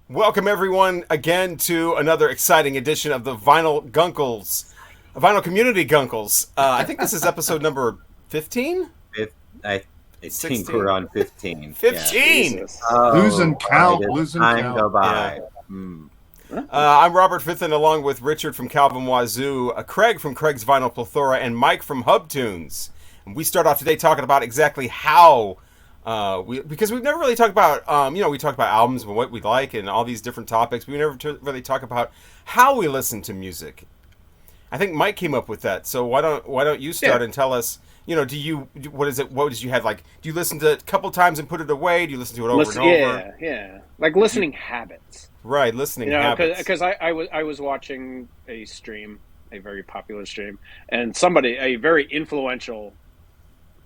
Welcome everyone again to another exciting edition of the Vinyl Community Guncles. I think this is episode number 15? I think 16? we're on 15. 15! Yeah. Losing count, boy, does losing time count. go by. I'm Robert Fithen along with Richard from Calvin Wazoo, Craig from Craig's Vinyl Plethora, and Mike from Hub Tunes. And we start off today talking about exactly how because we've never really talked about, we talked about albums and what we like and all these different topics. We never really talk about how we listen to music. I think Mike came up with that. So why don't you start and tell us? What did you have? Like, do you listen to it a couple times and put it away? Do you listen to it over and over? Yeah, like listening habits. Right, listening habits. Because I was watching a stream, a very popular stream, and somebody, a very influential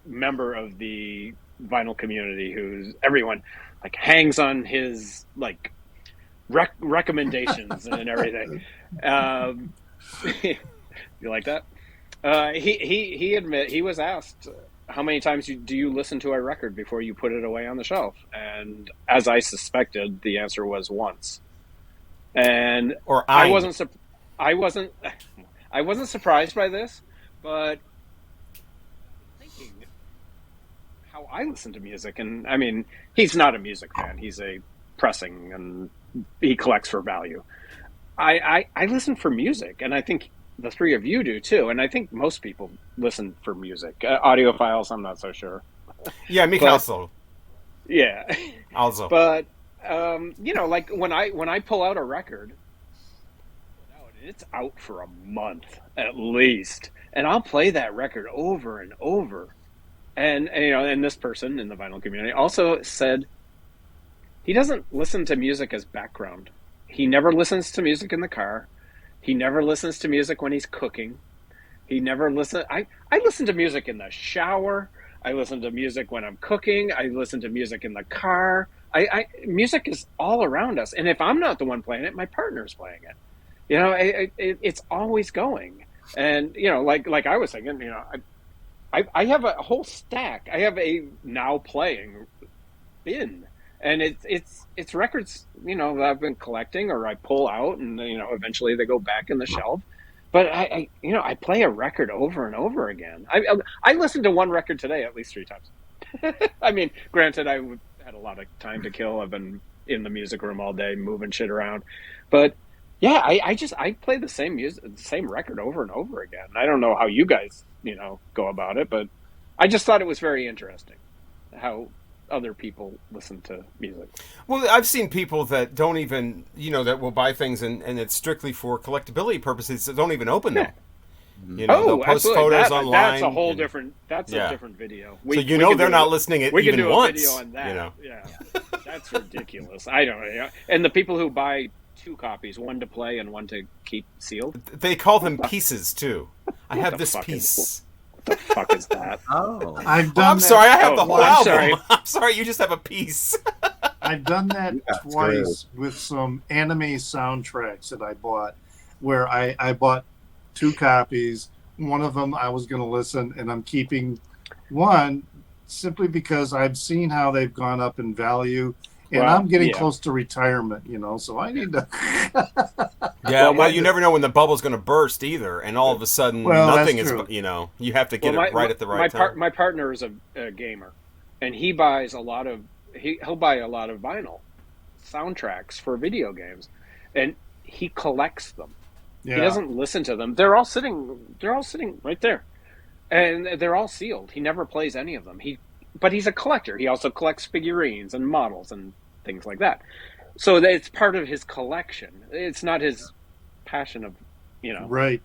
member of the vinyl community, who's everyone like hangs on his like recommendations and everything. You like that? He was asked, how many times do you listen to a record before you put it away on the shelf? And as I suspected, the answer was once. And I wasn't surprised by this, but thinking how I listen to music, and I mean, he's not a music fan. He's a pressing, and he collects for value. I listen for music, and I think the three of you do too, and I think most people listen for music. Audiophiles, I'm not so sure. Yeah, me also. Yeah, also. But like when I pull out a record, it's out for a month at least, and I'll play that record over and over. And and this person in the vinyl community also said he doesn't listen to music as background. He never listens to music in the car. He never listens to music when he's cooking. He never listen. I listen to music in the shower. I listen to music when I'm cooking. I listen to music in the car. Music is all around us, and if I'm not the one playing it, my partner's playing it. It's always going. And like I was thinking, I have a whole stack. I have a now playing bin. And it's records, that I've been collecting, or I pull out, and eventually they go back in the shelf. But I play a record over and over again. I listened to one record today at least 3 times. I mean, granted, I had a lot of time to kill. I've been in the music room all day, moving shit around. But yeah, I play the same record over and over again. I don't know how you guys go about it, but I just thought it was very interesting how other people listen to music. Well, I've seen people that don't even, that will buy things and it's strictly for collectability purposes that don't even open them. They'll post photos online. That's a whole different. That's a different video. They're not listening it even once. We can do a video on that. Yeah. That's ridiculous. I don't know. And the people who buy 2 copies, one to play and one to keep sealed. They call them pieces too. I have this piece. What the fuck is that? Oh, I'm sorry. I have the whole album. Sorry. I'm sorry. You just have a piece. I've done that twice with some anime soundtracks that I bought, where I bought 2 copies. One of them I was going to listen, and I'm keeping one simply because I've seen how they've gone up in value, and I'm getting close to retirement, so I need to. Well, you never know when the bubble's going to burst either, and all of a sudden nothing is. You have to get it right at the right time. My partner is a gamer, and he buys a lot of he'll buy a lot of vinyl soundtracks for video games, and he collects them. Yeah. He doesn't listen to them. They're all sitting right there, and they're all sealed. He never plays any of them. But he's a collector. He also collects figurines and models and things like that. So it's part of his collection. It's not his passion of, Right.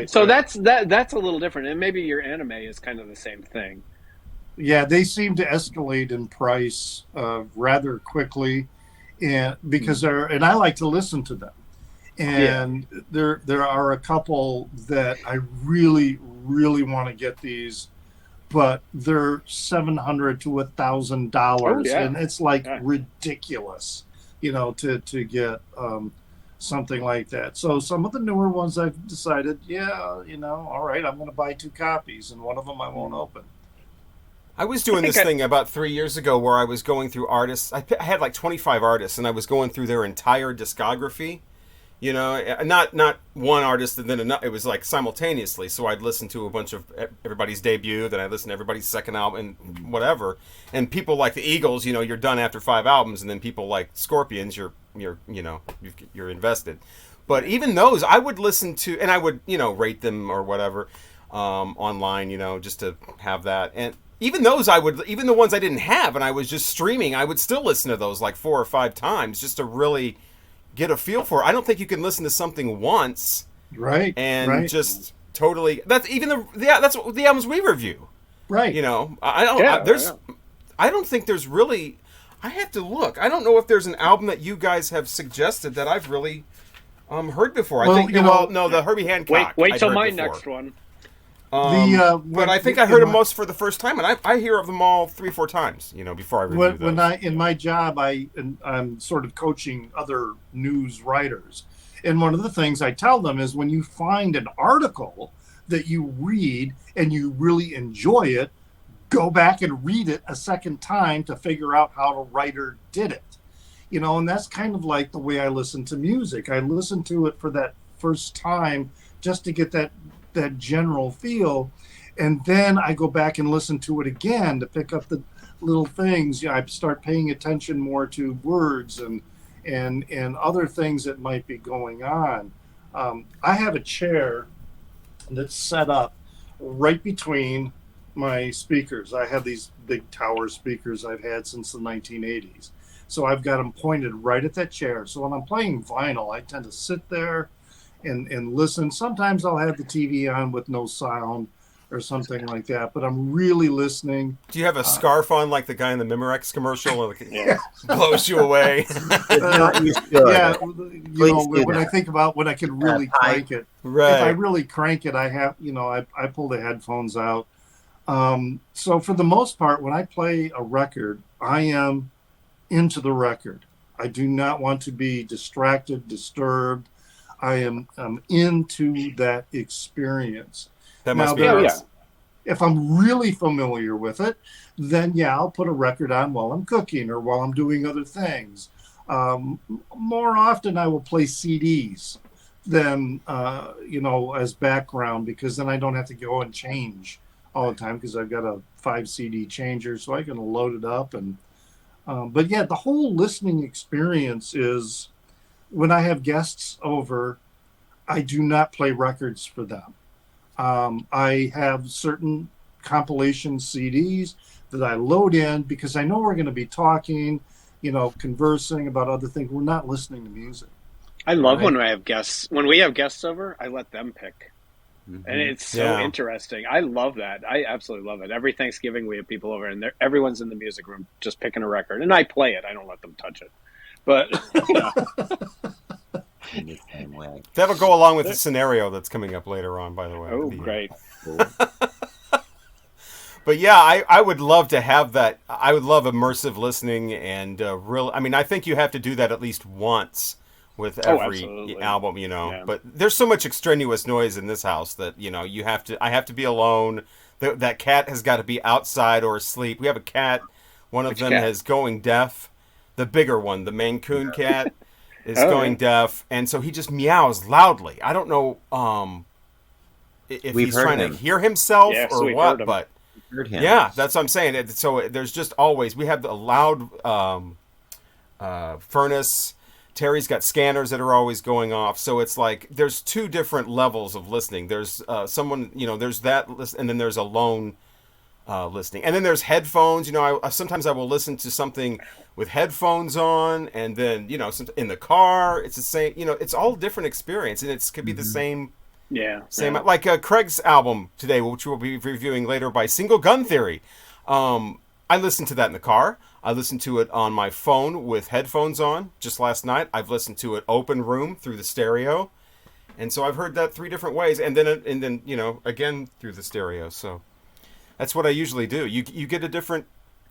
So that's a little different. And maybe your anime is kind of the same thing. Yeah, they seem to escalate in price rather quickly, and because and I like to listen to them. And there are a couple that I really, really want to get these, but they're $700 to $1,000, and it's like ridiculous, to get something like that. So some of the newer ones I've decided, all right, I'm going to buy 2 copies, and one of them I won't open. I was doing this thing about 3 years ago where I was going through artists. I had like 25 artists, and I was going through their entire discography. You know, not one artist and then another. It was like simultaneously. So I'd listen to a bunch of everybody's debut, then I'd listen to everybody's second album, and whatever. And people like the Eagles, you know, you're done after 5 albums, and then people like Scorpions, you're invested. But even those, I would listen to, and I would, you know, rate them or whatever online, you know, just to have that. And even those, even the ones I didn't have, and I was just streaming, I would still listen to those like 4 or 5 times just to really get a feel for it. I don't think you can listen to something once, right, and just totally. That's even that's the albums we review, right? You know, I don't think there's really. I have to look. I don't know if there's an album that you guys have suggested that I've really heard before. Well, I think the Herbie Hancock. Wait till my before. next one. But I think I heard them most for the first time, and I hear of them all 3 or 4 times, you know, before I review those. When in my job, I'm sort of coaching other news writers, and one of the things I tell them is when you find an article that you read and you really enjoy it, go back and read it a second time to figure out how the writer did it. You know, and that's kind of like the way I listen to music. I listen to it for that first time just to get that general feel, and then I go back and listen to it again to pick up the little things. You know, I start paying attention more to words and other things that might be going on. I have a chair that's set up right between my speakers. I have these big tower speakers I've had since the 1980s, so I've got them pointed right at that chair. So when I'm playing vinyl, I tend to sit there and listen. Sometimes I'll have the TV on with no sound or something like that, but I'm really listening. Do you have a scarf on like the guy in the Memorex commercial? Blows you away. Yeah, you know, when I think about when I can really crank it. Right. If I really crank it, I have, you know, I pull the headphones out. So for the most part, when I play a record, I am into the record. I do not want to be distracted, disturbed. I am into that experience. That must be nice. If I'm really familiar with it, then I'll put a record on while I'm cooking or while I'm doing other things. More often I will play CDs than, you know, as background, because then I don't have to go and change all the time because I've got a 5 CD changer, so I can load it up. And but yeah, the whole listening experience is, when I have guests over, I do not play records for them. I have certain compilation CDs that I load in because I know we're going to be talking, you know, conversing about other things. We're not listening to music. I love when I have guests. When we have guests over, I let them pick. Mm-hmm. And it's so interesting. I love that. I absolutely love it. Every Thanksgiving we have people over, and everyone's in the music room just picking a record. And I play it. I don't let them touch it. But in the same way. That'll go along with the scenario that's coming up later on, by the way. Oh, great. But yeah, I would love to have that. I would love immersive listening and real. I mean, I think you have to do that at least once with every album, you know. Yeah. But there's so much extraneous noise in this house that, you know, I have to be alone. That cat has got to be outside or asleep. We have a cat. One of them is going deaf. The bigger one, the Maine Coon cat, is going deaf, and so he just meows loudly. I don't know if he's trying to hear himself or what, but yeah, that's what I'm saying. So there's just always, we have a loud furnace. Terry's got scanners that are always going off, so it's like there's 2 different levels of listening. There's someone, you know, there's that list, and then there's a lone listening, and then there's headphones. You know, sometimes I will listen to something with headphones on, and then, you know, in the car, it's the same. You know, it's all different experience, and it could be the same. Like Craig's album today, which we'll be reviewing later, by Single Gun Theory. I listened to that in the car. I listened to it on my phone with headphones on just last night. I've listened to it open room through the stereo, and so I've heard that 3 different ways, and then you know, again through the stereo. So that's what I usually do. You get a different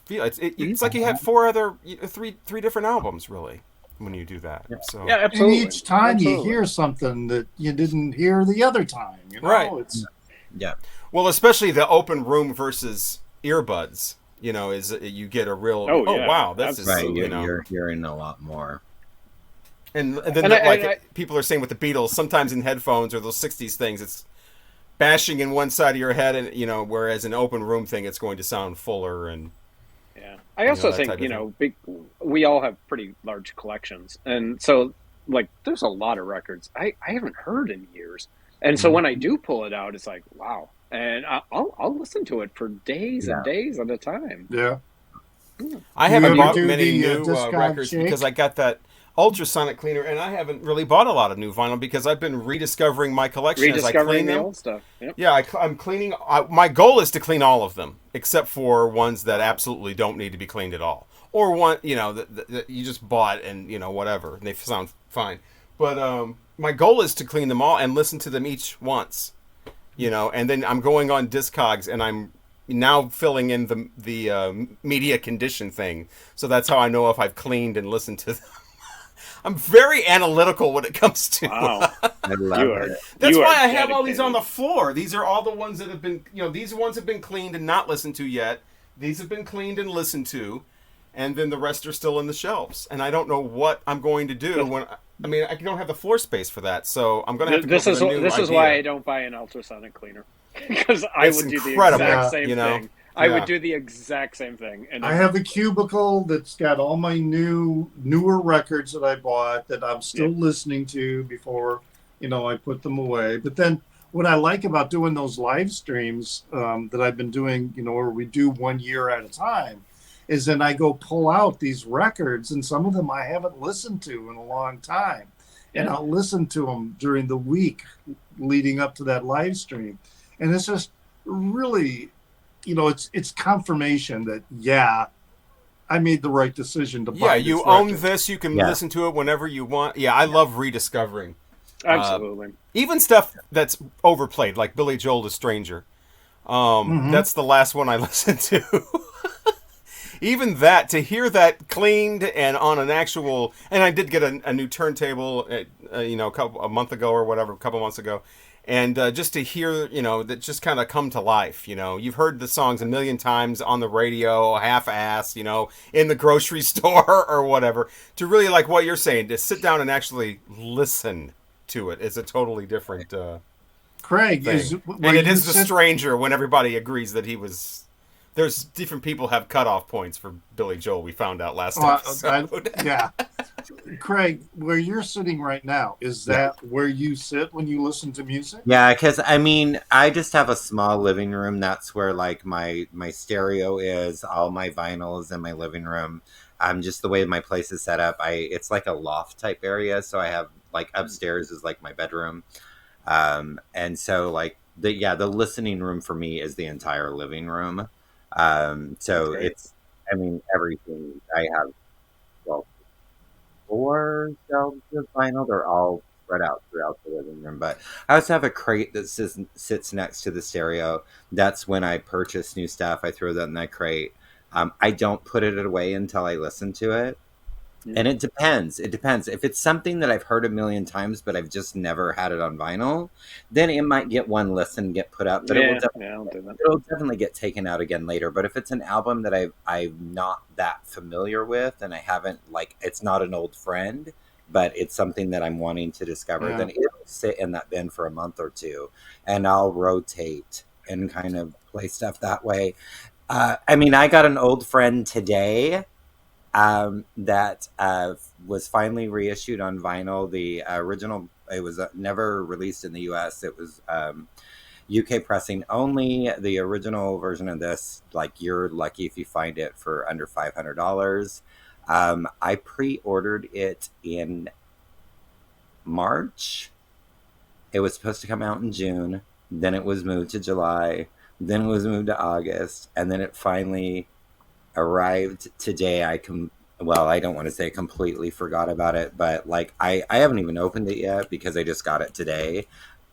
feel. It's like you have 3 different albums really when you do that. So yeah, absolutely. And each time you hear something that you didn't hear the other time, you know? Right. It's yeah. Well, especially the open room versus earbuds, is you get a real yeah, wow, this is right. You're hearing a lot more. And then people are saying with the Beatles, sometimes in headphones or those '60s things, it's bashing in one side of your head, and whereas an open room thing, it's going to sound fuller and. Yeah, I also think we all have pretty large collections, and so like there's a lot of records I haven't heard in years, and so when I do pull it out, it's like wow, and I'll listen to it for days and days at a time. Yeah, I haven't bought many new records because I got that ultrasonic cleaner, and I haven't really bought a lot of new vinyl because I've been rediscovering my collection as I clean them. Old stuff. Yep. Yeah, I'm cleaning. My goal is to clean all of them, except for ones that absolutely don't need to be cleaned at all, or one that you just bought and whatever, and they sound fine. But my goal is to clean them all and listen to them each once, and then I'm going on Discogs and I'm now filling in the media condition thing, so that's how I know if I've cleaned and listened to them. I'm very analytical when it comes to. Wow. I love it. That's why I have all these on the floor. These are all the ones that have been, these ones have been cleaned and not listened to yet. These have been cleaned and listened to, and then the rest are still in the shelves. And I don't know what I'm going to do I don't have the floor space for that, so I'm going to have to. This is why I don't buy an ultrasonic cleaner, because I would do the exact same thing. I would do the exact same thing. And I have a cubicle that's got all my newer records that I bought that I'm still listening to before, I put them away. But then what I like about doing those live streams that I've been doing, where we do 1 year at a time, is then I go pull out these records, and some of them I haven't listened to in a long time. And I'll listen to them during the week leading up to that live stream. And it's just really... it's confirmation that, I made the right decision to buy this you record. own this. You can listen to it whenever you want. Yeah, I love rediscovering. Absolutely. Even stuff that's overplayed, like Billy Joel, The Stranger. That's the last one I listened to. Even that, to hear that cleaned and on an actual... And I did get a new turntable, a month ago or whatever, a couple months ago. And just to hear, that just kind of come to life, You've heard the songs a million times on the radio, half-assed, in the grocery store or whatever. To really, like what you're saying, to sit down and actually listen to it is a totally different Craig, thing. And it is The Stranger when everybody agrees that he was... There's different people have cutoff points for Billy Joel, we found out last episode. Craig, where you're sitting right now, is that where you sit when you listen to music? Yeah, because I just have a small living room. That's where like my stereo is, all my vinyls in my living room. Just the way my place is set up, it's like a loft type area. So I have like upstairs is like my bedroom. And so like the listening room for me is the entire living room. So it's, everything I have, 4 shelves of vinyl. They're all spread out throughout the living room. But I also have a crate that sits next to the stereo. That's when I purchase new stuff. I throw that in that crate. I don't put it away until I listen to it. And it depends. If it's something that I've heard a million times, but I've just never had it on vinyl, then it might get one listen, get put up, but it'll definitely get taken out again later. But if it's an album that I'm not that familiar with, and I haven't, like, it's not an old friend, but it's something that I'm wanting to discover, then it'll sit in that bin for a month or two, and I'll rotate and kind of play stuff that way. I got an old friend today that was finally reissued on vinyl. The original, it was never released in the US. It was UK pressing only. The original version of this, like, you're lucky if you find it for under $500. I pre-ordered it in March. It was supposed to come out in June. Then it was moved to July. Then it was moved to August. And then it finally arrived today. I don't want to say completely forgot about it, but like I haven't even opened it yet because I just got it today.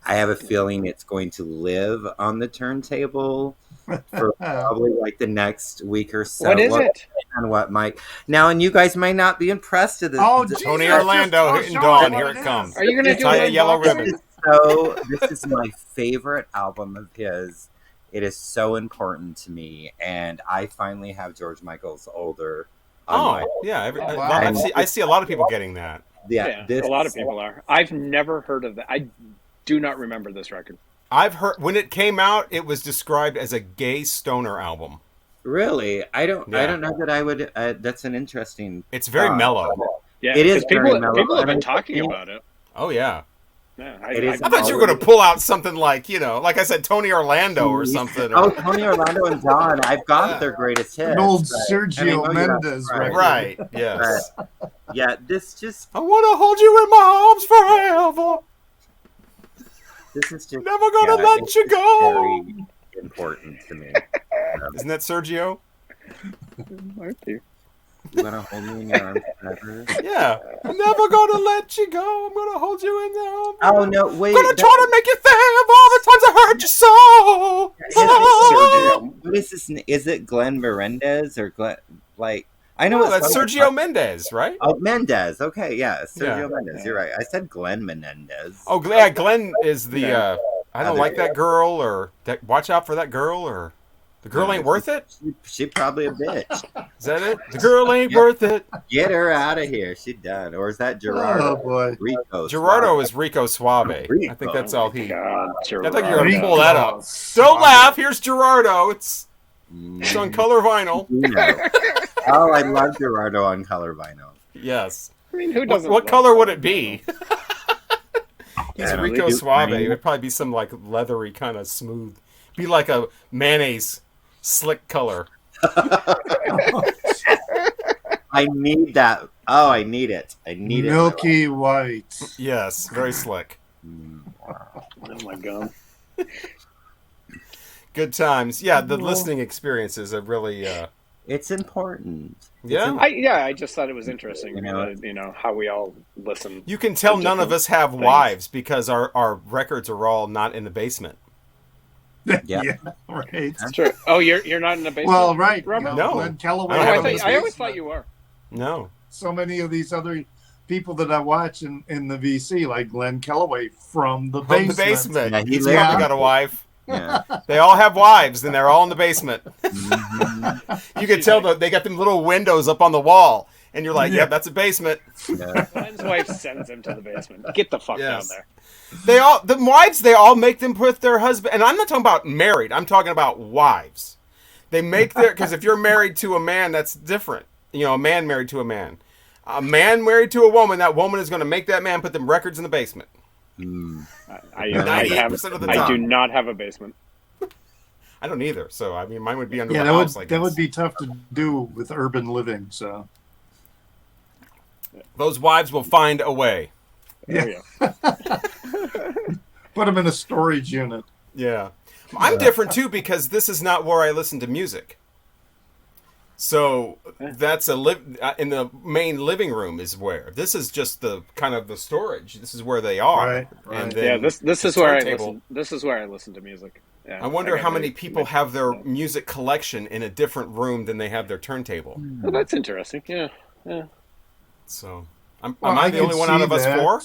I have a feeling it's going to live on the turntable for probably like the next week or so. What is it? And what, Mike? Now, and you guys might not be impressed with this. Oh, Tony Orlando hitting Dawn. Here it comes. Are you going to do a yellow ribbon? So this is my favorite album of his. It is so important to me, and I finally have George Michael's older. Yeah. wow. I see a lot of people getting that. Yeah, a lot of people are. I've never heard of that. I do not remember this record. I've heard when it came out, it was described as a gay stoner album. Really, I don't know that I would. That's an interesting. It's very mellow. Yeah, it is. People mellow. have been talking about it. Oh yeah. Yeah, I thought you were going to pull out something like, like I said, Tony Orlando or something. Oh, Tony Orlando and Dawn. I've got their greatest hits. An old Sergio Mendes record. Right, yes. But, yeah, this just... I want to hold you in my arms forever. This is just... Never going to let you go. Very important to me. Isn't that Sergio? Might be. You want to hold me in your arms forever? Yeah. I'm never going to let you go. I'm going to hold you in there. Oh, no, wait. I'm going to try to make you think of all the times I hurt you so. What is this? Is it Glenn Menendez or Glenn? Like, I know that's Sergio Mendes, right? Oh, Mendes. Okay, yeah. Sergio Mendes. You're right. I said Glenn Menendez. Oh, yeah. Glenn is the, I don't like that girl, or watch out for that girl, or... The girl ain't worth it? She probably a bitch. Is that it? The girl ain't worth it. Get her out of here. She done. Or is that Gerardo? Oh, boy. Rico Gerardo is Rico Suave. Rico. I think that's all he... God, I think you're going to pull that up. Suave. Don't laugh. Here's Gerardo. It's on color vinyl. Oh, I love Gerardo on color vinyl. Yes. I mean, who doesn't? What color would it be? He's Yeah, Rico Suave. It would probably be some like leathery kind of smooth. Be like a mayonnaise slick color. I need that. Oh, I need it. I need Milky white. Yes, very slick. Oh my God. Good times. Yeah, the listening experiences are really... It's important. Yeah. I just thought it was interesting, You know, how we all listen. You can tell none of us have wives because our records are all not in the basement. Yeah. Yeah, right. That's true. Oh, you're not in the basement? Well, right. Robert? No. Glenn Kellaway. I always thought you were. No. So many of these other people that I watch in the VC, like Glenn Kellaway from the From basement. the basement. Yeah, He's lived- probably got a wife. Yeah. They all have wives, and they're all in the basement. Mhm. You can tell they got them little windows up on the wall, and you're like, Yeah. "Yep, that's a basement." Yeah. Glenn's wife sends him to the basement. Get the fuck Yes. down there. The wives, they all make them put their husband, and I'm not talking about married. I'm talking about wives. They make because if you're married to a man, that's different. A man married to a man. A man married to a woman, that woman is going to make that man put them records in the basement. Mm. I 98% of the do time. not have a basement. I don't either. So I mean, mine would be under Yeah, the house. that would be tough to do with urban living. So Those wives will find a way. Yeah. Oh, put them in a storage unit. Yeah. I'm different too because this is not where I listen to music. So that's in the main living room is where. This is just the kind of the storage. This is where they are. Right. And Yeah, then this is where I turntable. listen. This is where I listen to music. Yeah, I wonder got how many my- people have their music collection in a different room than they have their turntable. Well, that's interesting. Yeah. So am Well, I the can only one out see of us that. four?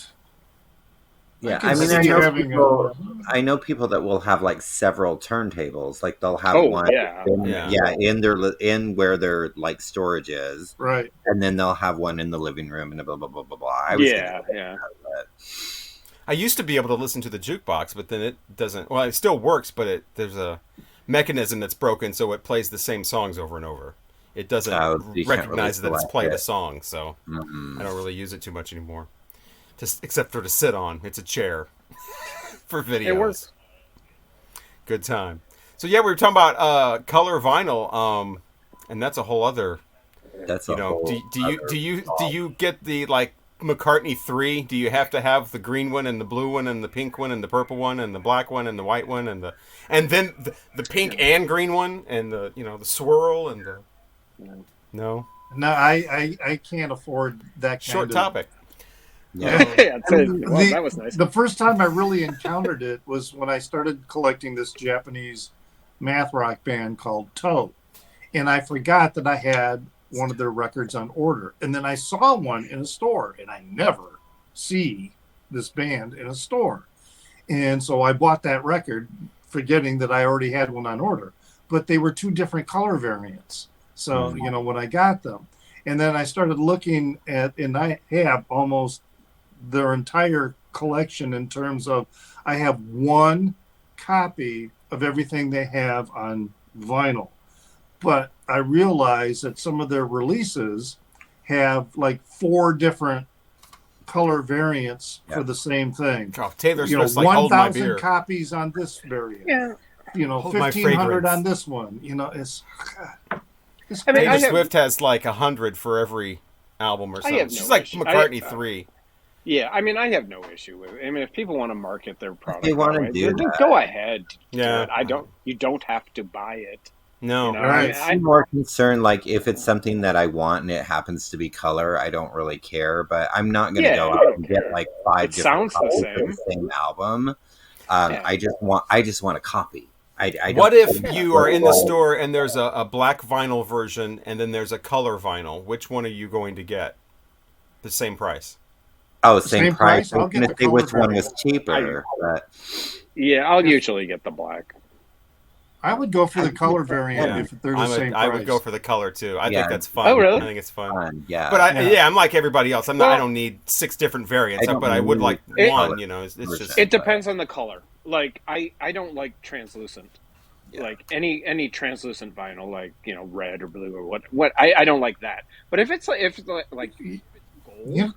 Yeah, can I mean, see having I know people that will have like several turntables. Like they'll have Oh, one, yeah. in where their like storage is, Right. and then they'll have one in the living room, and blah blah blah blah blah. I was thinking about that. I used to be able to listen to the jukebox, but then it doesn't. Well, it still works, but there's a mechanism that's broken, so it plays the same songs over and over. It doesn't You can't recognize really that it's played a select song, so Mhm. I don't really use it too much anymore. Except for to sit on. It's a chair for videos. It works. Good time. So yeah, we were talking about color vinyl, and that's a whole other. That's a whole Do you get the like McCartney 3? Do you have to have the green one and the blue one and the pink one and the purple one and the black one and the white one and then the pink and green one and the the swirl and the no No, I can't afford that kind short of topic. Yeah. That was nice. The first time I really encountered it was when I started collecting this Japanese math rock band called Toe. And I forgot that I had one of their records on order. And then I saw one in a store, and I never see this band in a store. And so I bought that record forgetting that I already had one on order. But they were two different color variants. So, when I got them. And then I started looking at, and I have almost their entire collection in terms of, I have one copy of everything they have on vinyl. But I realized that some of their releases have like 4 different color variants for the same thing. Oh, Taylor Swift's like, hold my beer. 1,000 copies on this variant. Yeah. 1,500 on this one. It's Taylor Swift has like 100 for every album or something. She's like McCartney 3. Yeah, I mean, I have no issue with it. I mean, if people want to market their product, they want to do that, go ahead. Yeah, You don't have to buy it. No, right. I'm more concerned, like, if it's something that I want and it happens to be color, I don't really care. But I'm not going to go out and get like 5 different copies of the same album. I just want a copy. What if you are in the store and there's a black vinyl version and then there's a color vinyl? Which one are you going to get? The same price. Oh, same price. I was going to say which one was cheaper. I'll usually get the black. I would go for the color variant if they're the same price. I would go for the color too. I think that's fun. Oh, really? I think it's fun. Yeah. But I'm like everybody else. I don't need 6 different variants, but I would like one. It's just. It depends on the color. Like I don't like translucent. Yeah. Like any translucent vinyl, like red or blue or what I don't like that. But if it's like gold,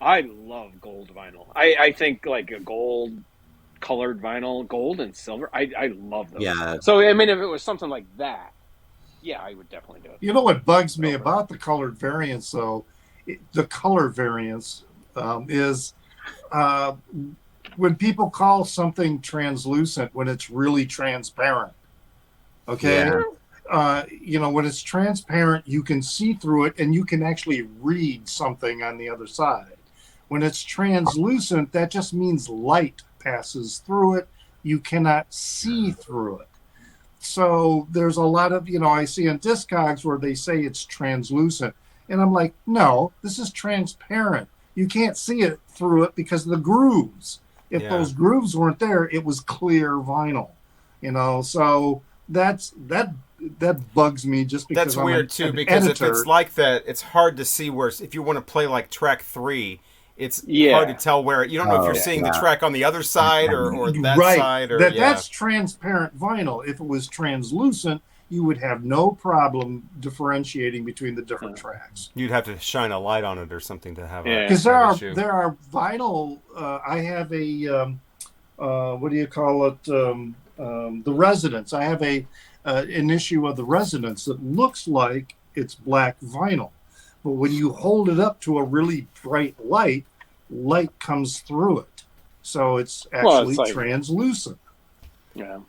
I love gold vinyl. I think like a gold colored vinyl, gold and silver, I love those. Yeah. So I mean, if it was something like that, I would definitely do it. You know what bugs me about the colored variants, though? The color variants is when people call something translucent when it's really transparent. Okay. Yeah. When it's transparent, you can see through it and you can actually read something on the other side. When it's translucent, that just means light passes through it. You cannot see through it. So there's a lot of, I see on Discogs where they say it's translucent. And I'm like, no, this is transparent. You can't see it through it because of the grooves. If those grooves weren't there, it was clear vinyl. So that bugs me just because that's weird too, because if it's like that, it's hard to see where, if you want to play like track 3, it's hard to tell where, you don't know if you're seeing the track on the other side or that side. Or, that's transparent vinyl. If it was translucent, you would have no problem differentiating between the different tracks. You'd have to shine a light on it or something to have because there are vinyl. I have a what do you call it? The Residence. I have an issue of the Residence that looks like it's black vinyl. But when you hold it up to a really bright light comes through it. So it's actually translucent. Yeah.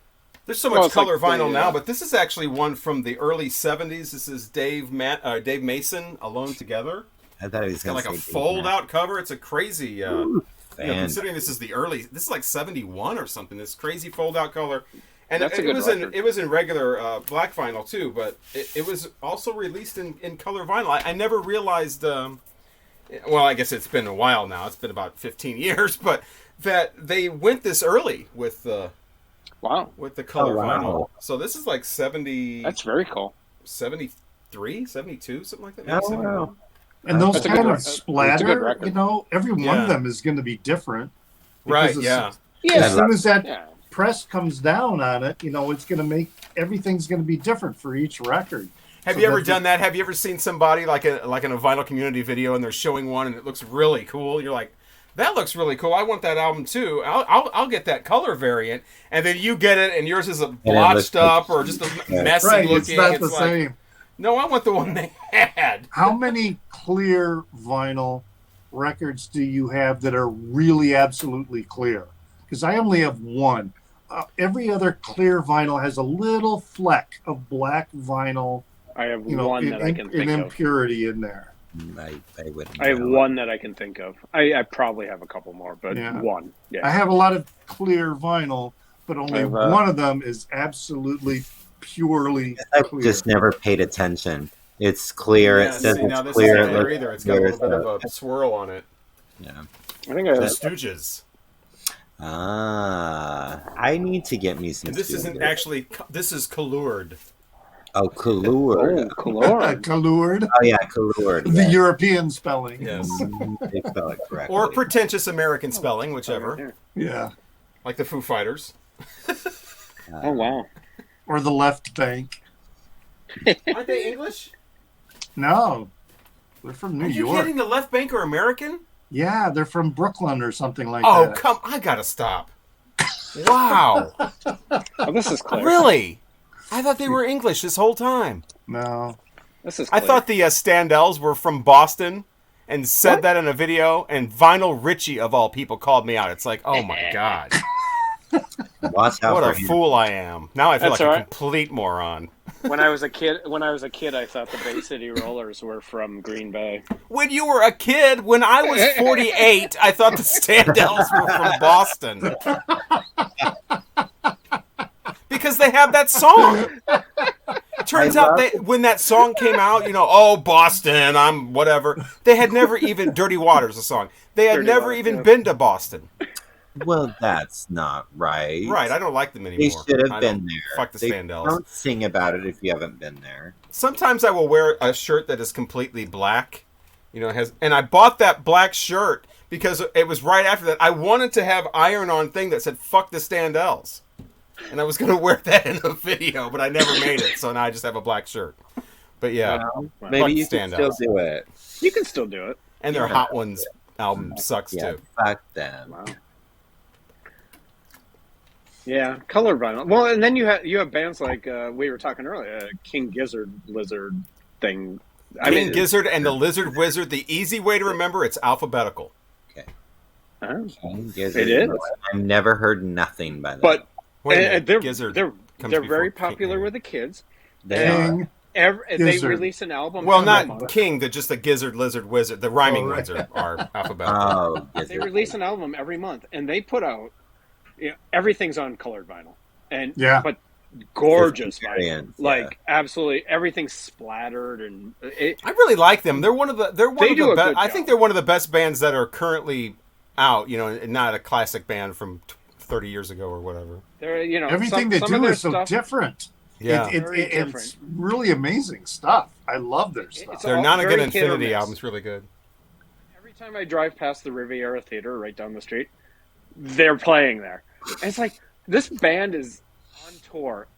There's so much color vinyl now, but this is actually one from the early 70s. This is Dave Mason, Alone Together. I thought he was got like a fold-out cover. It's a crazy, considering this is like 71 or something, this crazy fold-out color. And it was in regular black vinyl too, but it was also released in color vinyl. I never realized. Well, I guess it's been a while now. It's been about 15 years, but that they went this early with the color vinyl. So this is like 70. That's very cool. 73, 72, something like that. Oh, wow. And those kind of splatter, every one of them is going to be different. Right? Yeah. As soon as that press comes down on it, it's going to make everything's going to be different for each record. Have you ever done that? Have you ever seen somebody like in a Vinyl Community video and they're showing one and it looks really cool? You're like, that looks really cool. I want that album too. I'll get that color variant, and then you get it and yours is blotched up or just a messy looking. It's not the same. No, I want the one they had. How many clear vinyl records do you have that are really absolutely clear? Because I only have one. Every other clear vinyl has a little fleck of black vinyl. I have one that I can think of. An impurity in there. I wouldn't. I have one that I can think of. I probably have a couple more, but one. Yeah. I have a lot of clear vinyl, but only one of them is absolutely purely clear. I've just never paid attention. It's clear. It says it's clear. It's clear either. It's got a little bit of a swirl on it. Yeah. I think the Stooges. I need to get me some. And this isn't cheeseburgers. actually. This is colored. Oh, colored. Oh, Lord. Colored. Oh yeah, colored. The Yes. European spelling. Yes. They spell it correctly. Or pretentious American spelling, whichever. Yeah. Like the Foo Fighters. Oh, wow. Or the left bank. Aren't they English? No. They're from New Are you York. kidding? The left bank are American? Yeah, they're from Brooklyn or something like Oh, that. come! I gotta stop. Wow. Oh, this is clear. Really? I thought they were English this whole time. No. This is I clear. thought the Standells were from Boston and said What? that in a video, and Vinyl Richie, of all people, called me out. It's like, oh my God. Watch out What for a him. fool I am. Now I feel That's like all a right. complete moron. When I was a kid, I thought the Bay City Rollers were from Green Bay. When you were a kid, when I was 48, I thought the Standells were from Boston. Because they have that song. Turns out when that song came out, oh, Boston, I'm whatever. They had never even, Dirty Water's a song. They had Dirty never Water, even yeah. been to Boston. Well, that's not right. Right, I don't like them They anymore. should I have been don't- there. Fuck the They Standells. Don't sing about it if you haven't been there. Sometimes I will wear a shirt that is completely black. And I bought that black shirt because it was right after that. I wanted to have iron-on thing that said, fuck the Standells. And I was going to wear that in a video, but I never made it, so now I just have a black shirt. But yeah, Well, Fuck maybe you can Standells. still do it. You can still do it. and their Yeah. Hot Ones album sucks Yeah, too. fuck them. Wow. Yeah, color vinyl. Well, and then you have bands like we were talking earlier, King Gizzard Lizard thing. King Gizzard and the Lizard Wizard. The easy way to remember, it's alphabetical. Oh. King Gizzard. It is. I've never heard nothing by them. But Wait a minute, and they're Gizzard they're comes they're before very King. popular with the kids. they are. King. They Gizzard. release an album. Well, every not month. King, just the Gizzard Lizard Wizard. The rhyming Oh, right. ones are alphabetical. Oh, They Gizzard. release an album every month, and they put out everything's on colored vinyl, and Yeah. but gorgeous vinyl, Experience, yeah. like absolutely everything's splattered, and I really like them. They're one of the They do a best. good I job. think they're one of the best bands that are currently out. And not a classic band from 30 years ago or whatever. they're Everything they some do of their is so stuff, different. Yeah, Very It's really amazing stuff. I love their stuff. It's their all Not a Good very hit or Infinity miss. album's really good. Every time I drive past the Riviera Theater right down the street, they're playing there. And it's like this band is on tour.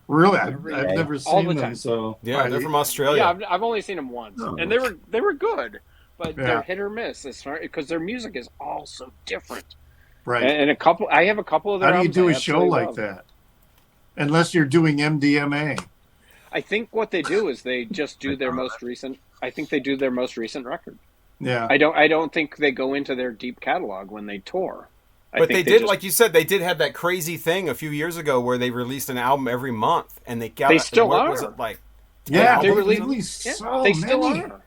Really, I've Every never day. All seen the them. time. So Yeah, they're from Australia. Yeah, I've only seen them once, Oh. and they were good, but Yeah. they're hit or miss as far because their music is all so different. right. And I have a couple of their. How do you albums do I a show absolutely like love. that? Unless you're doing MDMA. I think what they do is they just do their most recent. I think they do their most recent record. Yeah. I don't think they go into their deep catalog when they tour. I But think they did, just- like you said, they did have that crazy thing a few years ago where they released an album every month, and they got. They still what was are. it like? Yeah, they they released- released Yeah, so they still many. are.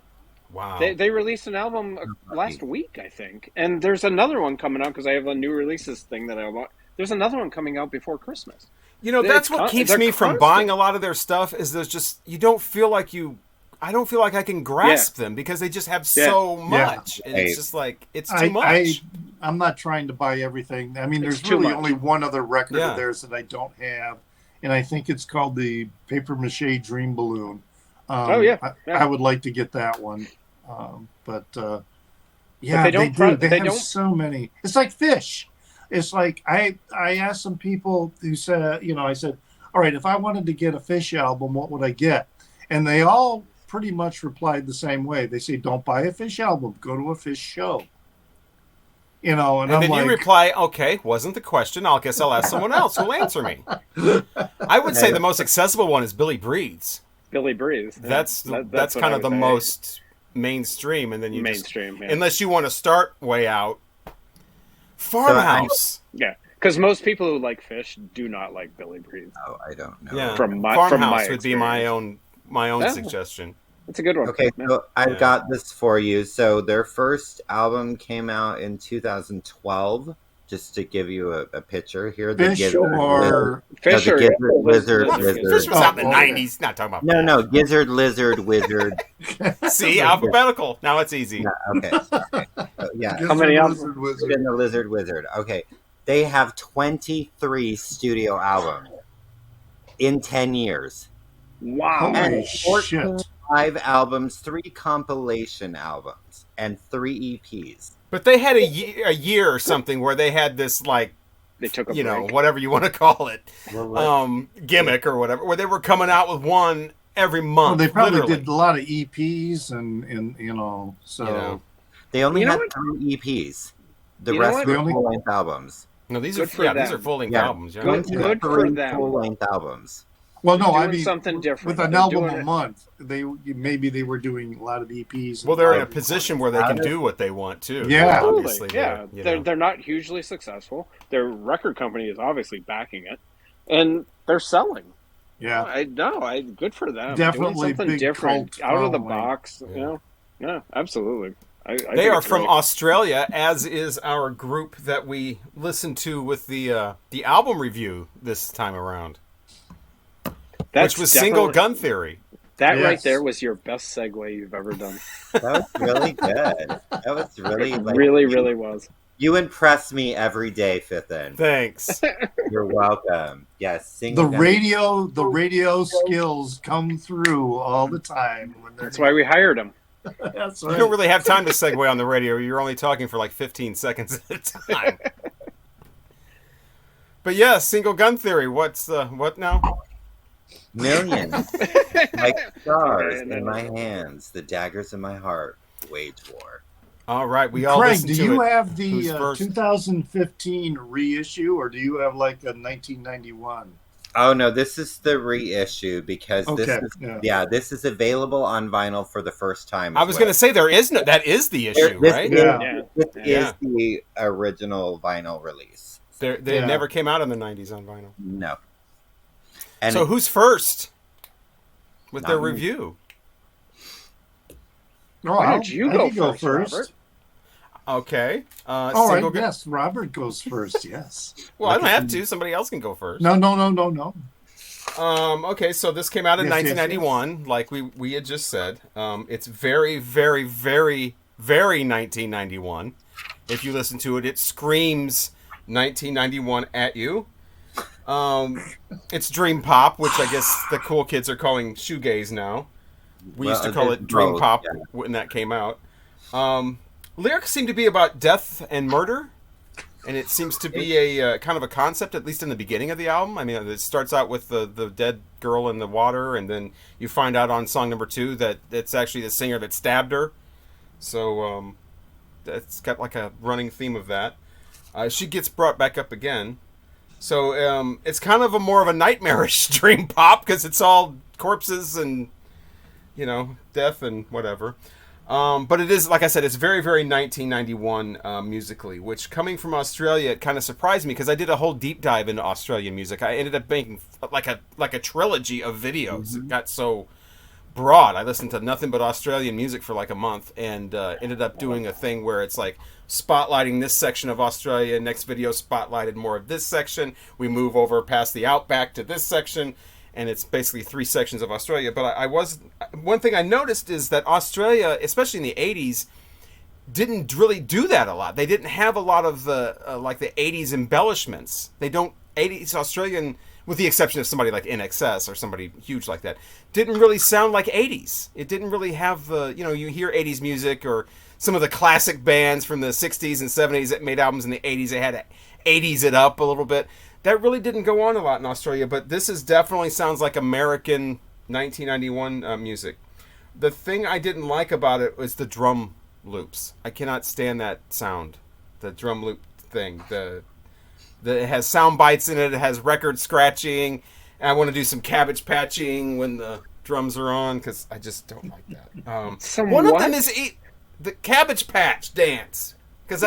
Wow. They released an album last week, I think, and there's another one coming out because I have a new releases thing that I want. There's another one coming out before Christmas. That's what keeps they're me from constant. buying a lot of their stuff. Is there's just I don't feel like I can grasp them because they just have so much. And it's Right. just like it's too much. I'm not trying to buy everything. I mean, It's there's too really much. only one other record Yeah. of theirs that I don't have, and I think it's called the Paper Mache Dream Balloon. Yeah. I would like to get that one, but yeah, they they, don't do. pro- They, they have don't- so many. It's like Fish. It's like I asked some people who said, I said, all right, if I wanted to get a Fish album, what would I get? And they all pretty much replied the same way. They say, don't buy a Fish album, go to a Fish show. And And I'm then like, you reply, okay, wasn't the question. I guess I'll ask someone else who'll answer me. I would say the most accessible one is Billy Breathes. Billy Breathes. Yeah. That's what kind I of the would say. most mainstream, and then you mainstream. just, Yeah. unless you want to start way out. Farmhouse. Yeah, because most people who like Fish do not like Billy Breathes. Oh, I don't know. Yeah, From my Farmhouse would be my experience. own Yeah. suggestion. It's a good one. Okay, Yeah. so I've Yeah. got this for you. So their first album came out in 2012. Just to give you a picture here, the Fish Gizzard or Fisher. Gizzard Lizard Fish Wizard. was out in the Oh, okay. 90s. Not talking about No, Gizzard Lizard Wizard. See, alphabetical. Now it's easy. Yeah, okay. So, yeah, How many Gizzard albums? Lizard Wizard. and the Lizard Wizard. Okay, They have 23 studio albums in 10 years. Wow. And Holy 14 shit. live albums, 3 compilation albums, and 3 EPs. But they had a year or something where they had this, like, They took a you break. know, whatever you want to call it, Well, gimmick or whatever, where they were coming out with one every month. Well, they probably literally. did a lot of EPs and you know, so You know. they only You know had what? 3 EPs. The You know rest what? were They only- full-length albums. No, these Good are for these them. are full-length Yeah. albums. Yeah. Good- good for 3 them. full-length albums. well, no, They're I doing mean something different. with an They're album doing a it- month. Maybe they were doing a lot of EPs. Well, they're in a and- position where they can do what they want too. Yeah. obviously. Yeah, you know. they're not hugely successful. Their record company is obviously backing it, and they're selling. Yeah, Good for them. Definitely Doing something big different, cult out of the following. box. Yeah. You know, yeah, absolutely. I They think are it's from great. Australia, as is our group that we listened to with the album review this time around, That's which was Single definitely- Gun Theory. That right Yes. there was your best segue you've ever done. That was really good. That was really, It like, really was. You impress me every day, Fithin. Thanks. You're welcome. Yes, the Single Gun- radio skills come through all the time. When they're That's why we hired him. That's You right. don't really have time to segue on the radio. You're only talking for like 15 seconds at a time. But yeah, Single Gun Theory. What now? Millions, like stars Okay, in my hands, the daggers in my heart, wage war. All right, we all Craig, listened do to you it. have Who's the first? 2015 reissue, or do you have like a 1991? Oh no, this is the reissue because Okay, this is yeah. this is available on vinyl for the first time. I was going to say that is the issue, This right? is- Yeah. This Yeah. is the original vinyl release. They Yeah. never came out in the 90s on vinyl. No. And So who's first with their Not me. review? Oh, Why don't you I go can first, Robert? Okay. All Single right, Gun- yes, Robert goes first. Yes. Well, I don't have to. Somebody else can go first. No. Okay, so this came out in Yes, yes, 1991, like we had just said. It's very, very, very, very 1991. If you listen to it, it screams 1991 at you. It's dream pop, which I guess the cool kids are calling shoegaze now. We used to Well, call it's it dream both, pop yeah. when that came out. Lyrics seem to be about death and murder, and it seems to be a kind of a concept, at least in the beginning of the album. I mean, it starts out with the dead girl in the water, and then you find out on song number 2 that it's actually the singer that stabbed her. So that's got like a running theme of that. She gets brought back up again. So it's kind of more of a nightmarish dream pop because it's all corpses and, you know, death and whatever. But it is, like I said, it's very, very 1991 musically, which coming from Australia, it kind of surprised me because I did a whole deep dive into Australian music. I ended up making like a trilogy of videos. It got so broad. I listened to nothing but Australian music for like a month and ended up doing a thing where it's like spotlighting this section of Australia. Next video spotlighted more of this section. We move over past the outback to this section. And it's basically 3 sections of Australia. But one thing I noticed is that Australia, especially in the 80s, didn't really do that a lot. They didn't have a lot of the like the 80s embellishments. They don't 80s Australian, with the exception of somebody like NXS or somebody huge like that, didn't really sound like 80s. It didn't really have the, you know, you hear 80s music or some of the classic bands from the 60s and 70s that made albums in the 80s. They had to 80s it up a little bit. That really didn't go on a lot in Australia, but this is definitely sounds like American 1991 music. The thing I didn't like about it was the drum loops. I cannot stand that sound, the drum loop thing. It has sound bites in it. It has record scratching. And I want to do some cabbage patching when the drums are on because I just don't like that. One of them is the Cabbage Patch dance. Because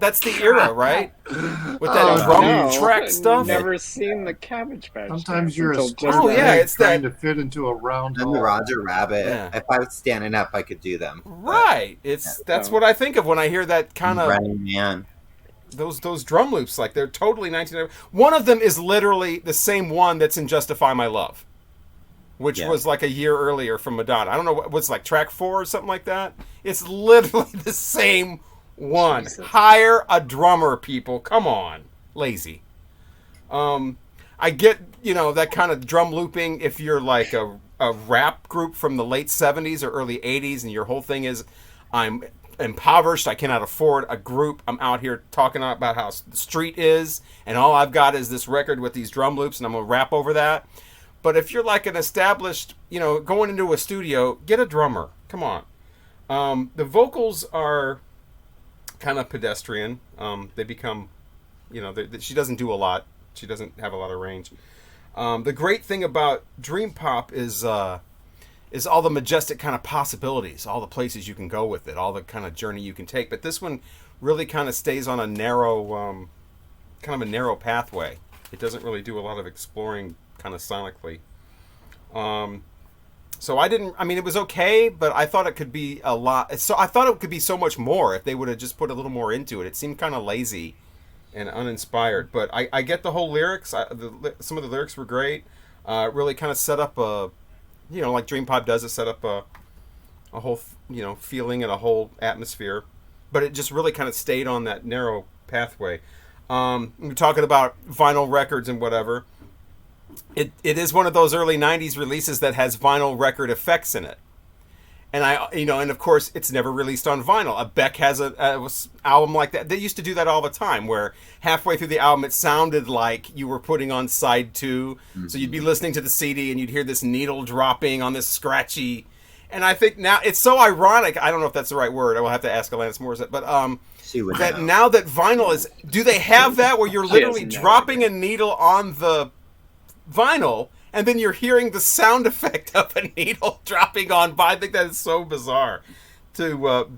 that's the era, right? With that drum track stuff. I've never seen the Cabbage Patch. Sometimes Dance you're a until square just Oh, yeah, peg it's trying that- to fit into a round And hole. the Roger Rabbit. Yeah. If I was standing up, I could do them. Right. That's what I think of when I hear that kind of Running Man. those drum loops. Like they're totally 1990. One of them is literally the same one that's in Justify My Love, which was like a year earlier from Madonna. I don't know what's like track 4 or something like that. It's literally the same one. Jesus. Hire a drummer, people. Come on. lazy. I get, that kind of drum looping if you're like a rap group from the late 70s or early 80s and your whole thing is I'm impoverished, I cannot afford a group, I'm out here talking about how the street is and all I've got is this record with these drum loops and I'm going to rap over that. But if you're like an established, going into a studio, get a drummer. Come on. The vocals are kind of pedestrian. They become, she doesn't do a lot. She doesn't have a lot of range. The great thing about Dream Pop is all the majestic kind of possibilities, all the places you can go with it, all the kind of journey you can take. But this one really kind of stays on a narrow, pathway. It doesn't really do a lot of exploring kind of sonically. So it was okay, but I thought it could be a lot. So I thought it could be so much more if they would have just put a little more into it. It seemed kind of lazy and uninspired, but I get the whole lyrics. Some of the lyrics were great. It really kind of set up a, like Dream Pop does, it set up a whole, feeling and a whole atmosphere, but it just really kind of stayed on that narrow pathway. We're talking about vinyl records and whatever. It is one of those early 90s releases that has vinyl record effects in it. And and of course, it's never released on vinyl. Beck has a album like that. They used to do that all the time, where halfway through the album, it sounded like you were putting on side 2. Mm-hmm. So you'd be listening to the CD and you'd hear this needle dropping on this scratchy. And I think now it's so ironic. I don't know if that's the right word. I will have to ask Alanis Morissette. But that now that vinyl is, do they have that where you're literally dropping a needle on the vinyl and then you're hearing the sound effect of a needle dropping on? I think that is so bizarre to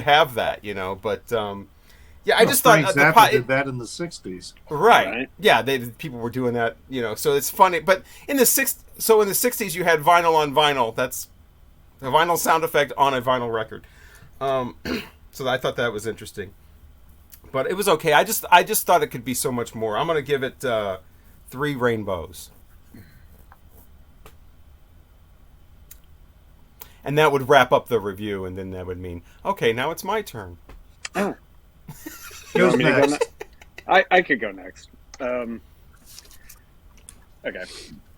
have that, But I just Frank thought Zappa did that in the 60s, right? Yeah, people were doing that, So it's funny, but in the 60s you had vinyl on vinyl. That's a vinyl sound effect on a vinyl record. So I thought that was interesting, but it was okay. I just thought it could be so much more. I'm gonna give it 3 rainbows. And that would wrap up the review, and then that would mean, okay, now it's my turn. Oh. You want me to go next? I could go next. Okay.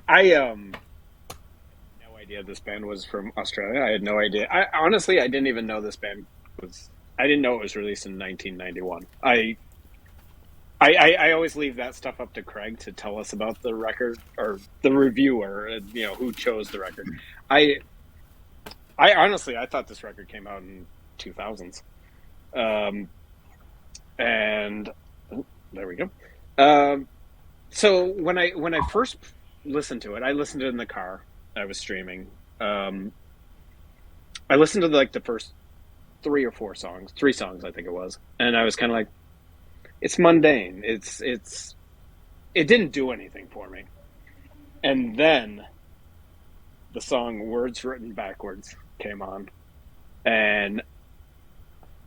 I no idea this band was from Australia. I had no idea. Honestly, I didn't even know this band was... I didn't know it was released in 1991. I always leave that stuff up to Craig to tell us about the record, or the reviewer, who chose the record. I honestly, I thought this record came out in 2000s. And there we go. So when I first listened to it, I listened to it in the car. I was streaming. I listened to the first 3 songs, I think it was. And I was kind of like, it's mundane. It didn't do anything for me. And then the song Words Written Backwards came on, and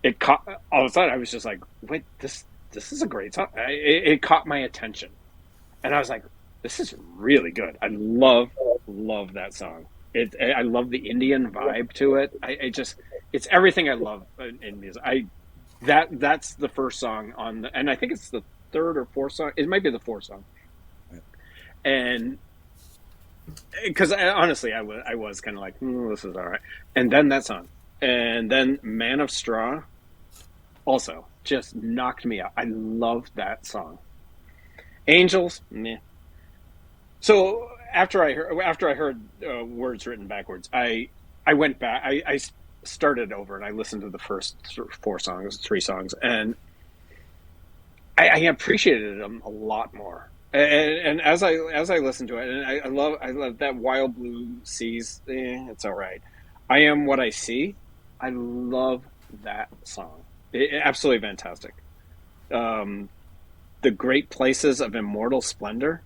it caught, all of a sudden I was just like, wait, this is a great song. It caught my attention, and I was like, this is really good. I love that song. I love the Indian vibe to it. It's everything I love in music. That's the first song on and I think it's the 3rd or 4th song. It might be the 4th song. And because honestly, I was kind of like, this is all right. And then that song, and then Man of Straw, also just knocked me out. I love that song. Angels, meh. So after I heard Words Written Backwards, I went back. I started over and I listened to the first 3 songs, and I appreciated them a lot more. And as I listened to it, and I love that Wild Blue Seas. It's all right. I Am What I See. I love that song. Absolutely fantastic. The Great Places of Immortal Splendor.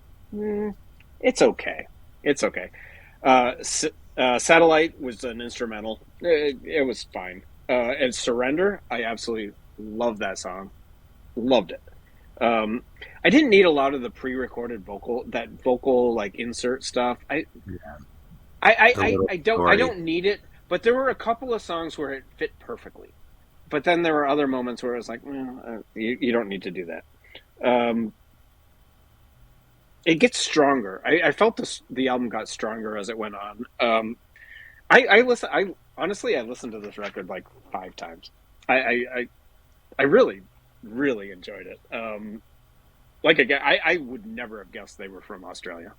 It's okay. It's okay. Satellite was an instrumental. It was fine. And Surrender. I absolutely love that song. Loved it. I didn't need a lot of the pre-recorded vocal insert stuff. I don't need it, but there were a couple of songs where it fit perfectly. But then there were other moments where I was like, you don't need to do that. it gets stronger. I felt the album got stronger as it went on. I listen. I honestly, I listened to this record like 5 times. I really, really enjoyed it. Like again, I would never have guessed they were from Australia.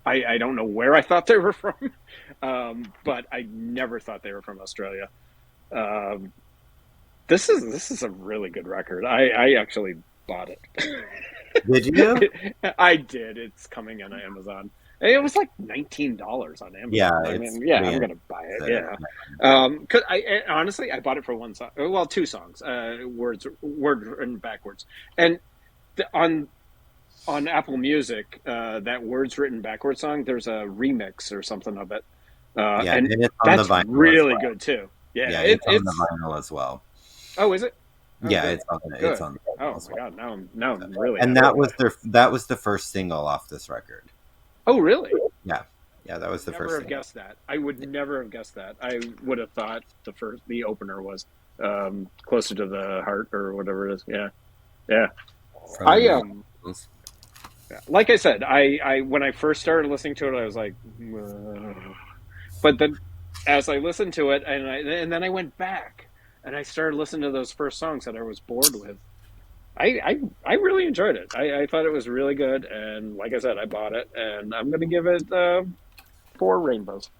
I don't know where I thought they were from, but I never thought they were from Australia. Um, this is a really good record. I actually bought it. Did you? I did. It's coming on Amazon. And it was like $19 on Amazon. Yeah, I it's mean, yeah, I'm weird. gonna buy it. Yeah. Cause honestly, I bought it for one song. Well, 2 songs. Word written backwards. And on Apple Music, that words written backwards song, there's a remix or something of it, Yeah, and and it's on the that's vinyl as really well. good too. Yeah, Yeah, it, it's on the it's. vinyl as well. Oh, is it? Oh, Yeah, good, it's good. on the vinyl Oh as my well. God, now I'm really And happy. that was the first single off this record. Oh, really? Yeah, yeah, that was the Never first have single. guessed that. I would never have guessed that. I would have thought the opener was closer to the heart or whatever it is. Yeah, yeah. From I the like I said, I when I first started listening to it, I was like, "Ugh." But then as I listened to it, and then I went back and I started listening to those first songs that I was bored with. I really enjoyed it. I thought it was really good, and like I said, I bought it, and I'm gonna give it 4 rainbows.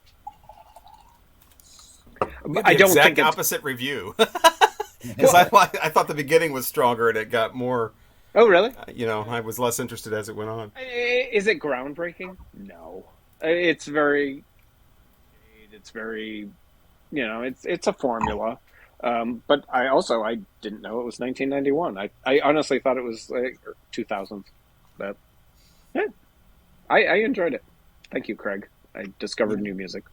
We have I the don't exact think it's. opposite review. Because I thought the beginning was stronger and it got more. Oh, really? I was less interested as it went on. Is it groundbreaking? No. It's very. It's very. It's a formula. But I didn't know it was 1991. I honestly thought it was like 2000. But yeah, I enjoyed it. Thank you, Craig. I discovered new music.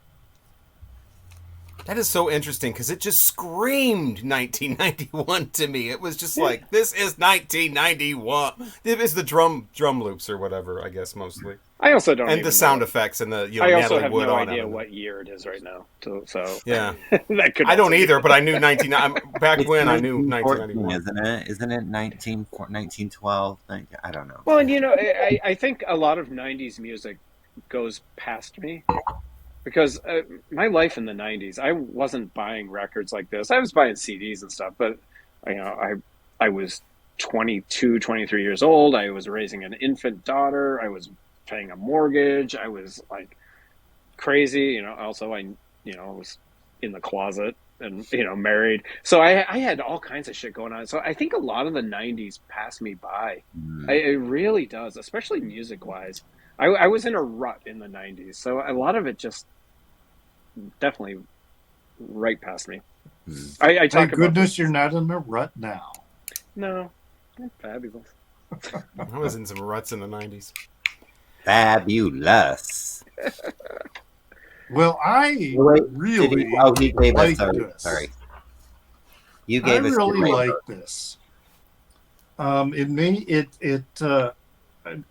That is so interesting because it just screamed 1991 to me. It was just Yeah. like, this is 1991. It is the drum loops or whatever, I guess, mostly. I also don't And even the sound know. effects and the, I also Natalie have Wood no on idea it. what year it is right now. So Yeah. that could. I don't also be either, it. but I knew 1990. Back It's when I knew 1914, 1991. isn't it? Isn't it 1912? I don't know. Well, and I think a lot of '90s music goes past me because my life in the '90s, I wasn't buying records like this. I was buying CDs and stuff, but I was 22, 23 years old. I was raising an infant daughter. I was paying a mortgage. I was like crazy. Also I was in the closet and married. So I had all kinds of shit going on. So I think a lot of the '90s passed me by. It really does, especially music wise. I was in a rut in the '90s, so a lot of it just definitely right past me. I talk Thank about goodness this. you're not in a rut now. No, they're fabulous. I was in some ruts in the 90s. Fabulous. Well, I Wait, really he gave us. like Sorry, this. sorry. You I gave us. really your like this. It made it.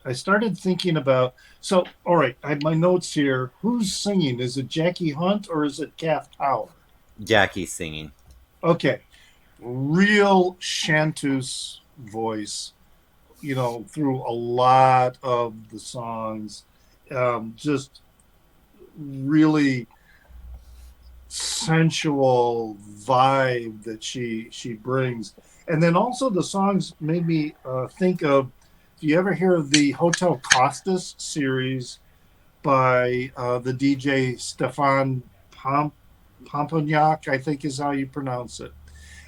I started thinking about. So, all right, I have my notes here. Who's singing? Is it Jackie Hunt or is it Kath Tower? Jackie singing. Okay, real chanteuse voice. Through a lot of the songs, just really sensual vibe that she brings. And then also the songs made me think of, do you ever hear of the Hotel Costas series by the DJ Stefan Pompagnac, I think is how you pronounce it.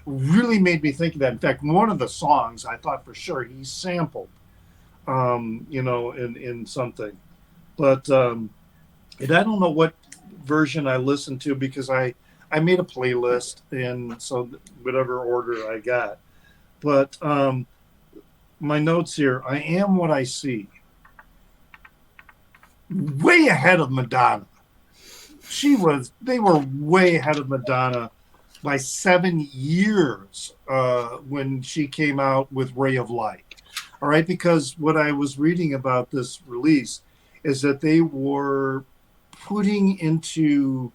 Really made me think of that. In fact, one of the songs I thought for sure he sampled, in something. But and I don't know what version I listened to because I made a playlist, and so whatever order I got. But my notes here: I am what I see. Way ahead of Madonna. They were way ahead of Madonna by 7 years when she came out with Ray of Light. All right, because what I was reading about this release is that they were putting into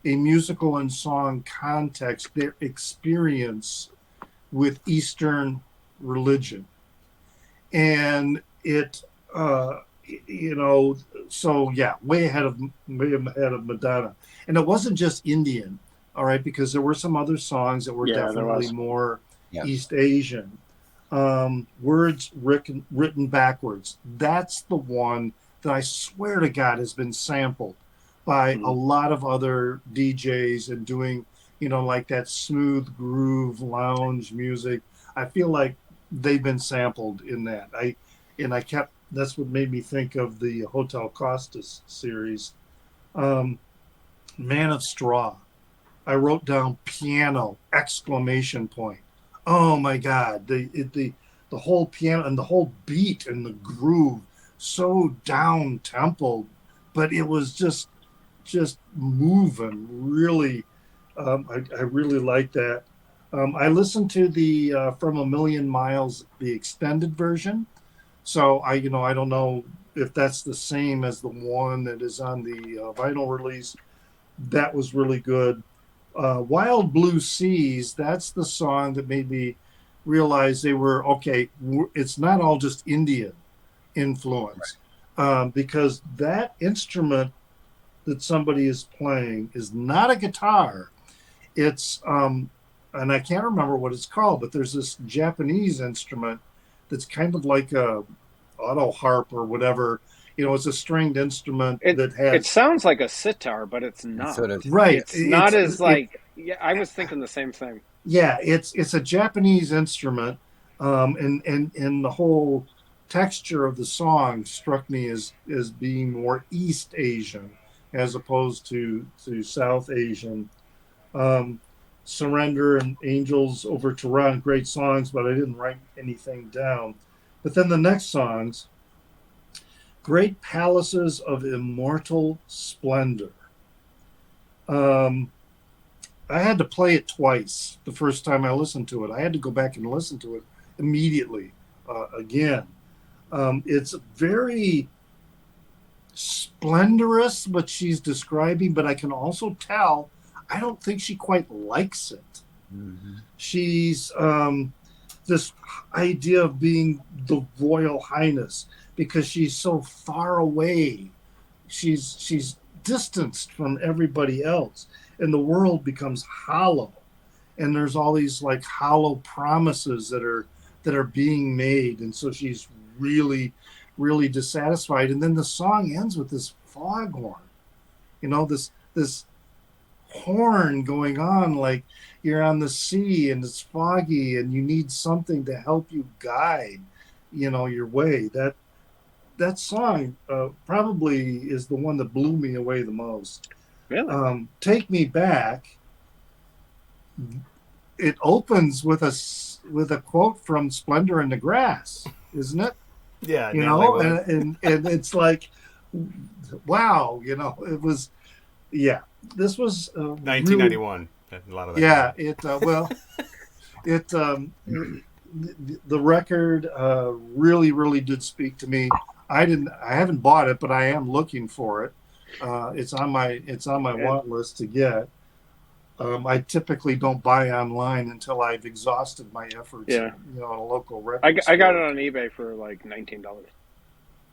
a musical and song context their experience with Eastern religion. And it you know, so yeah, way ahead of Madonna. And it wasn't just Indian, all right, because there were some other songs that were Yeah, there definitely was. more Yeah. East Asian. Words written backwards. That's the one that I swear to God has been sampled by a lot of other DJs and doing, you know, like that smooth groove lounge music. I feel like they've been sampled in that. That's what made me think of the Hotel Costas series. Man of Straw. I wrote down piano exclamation point. Oh my God, the whole piano and the whole beat and the groove so down tempo, but it was just moving really. I really like that. I listened to the From a Million Miles, the extended version. So I don't know if that's the same as the one that is on the vinyl release. That was really good. Wild Blue Seas, that's the song that made me realize they were okay. It's not all just Indian influence, because that instrument that somebody is playing is not a guitar. It's and I can't remember what it's called, but there's this Japanese instrument that's kind of like a auto harp or whatever. You know, it's a stringed instrument that has. It sounds like a sitar, but it's not. Sort of. Right. It's not as like. Yeah, I was thinking the same thing. Yeah, it's a Japanese instrument, and the whole texture of the song struck me as being more East Asian as opposed to South Asian. Surrender and Angels Over Tehran, great songs, but I didn't write anything down. But then the next songs, Great Palaces of Immortal Splendor. I had to play it twice the first time I listened to it. I had to go back and listen to it immediately again. It's very splendorous what she's describing, but I can also tell I don't think she quite likes it. Mm-hmm. She's this idea of being the Royal Highness because she's so far away. She's distanced from everybody else, and the world becomes hollow. And there's all these like hollow promises that are being made, and so she's really, really dissatisfied. And then the song ends with this foghorn, you know, this horn going on like you're on the sea and it's foggy and you need something to help you guide, you know, your way. That song probably is the one that blew me away the most. Really? Take Me Back. It opens with a quote from Splendor in the Grass, isn't it? Yeah, you know, and it's like, wow, you know, it was, yeah. This was 1991. Really, a lot of that. Yeah, the record really, really did speak to me. I haven't bought it, but I am looking for it. It's on my want list to get. I typically don't buy online until I've exhausted my efforts. Yeah. You know, at a local record I got it on eBay for like $19.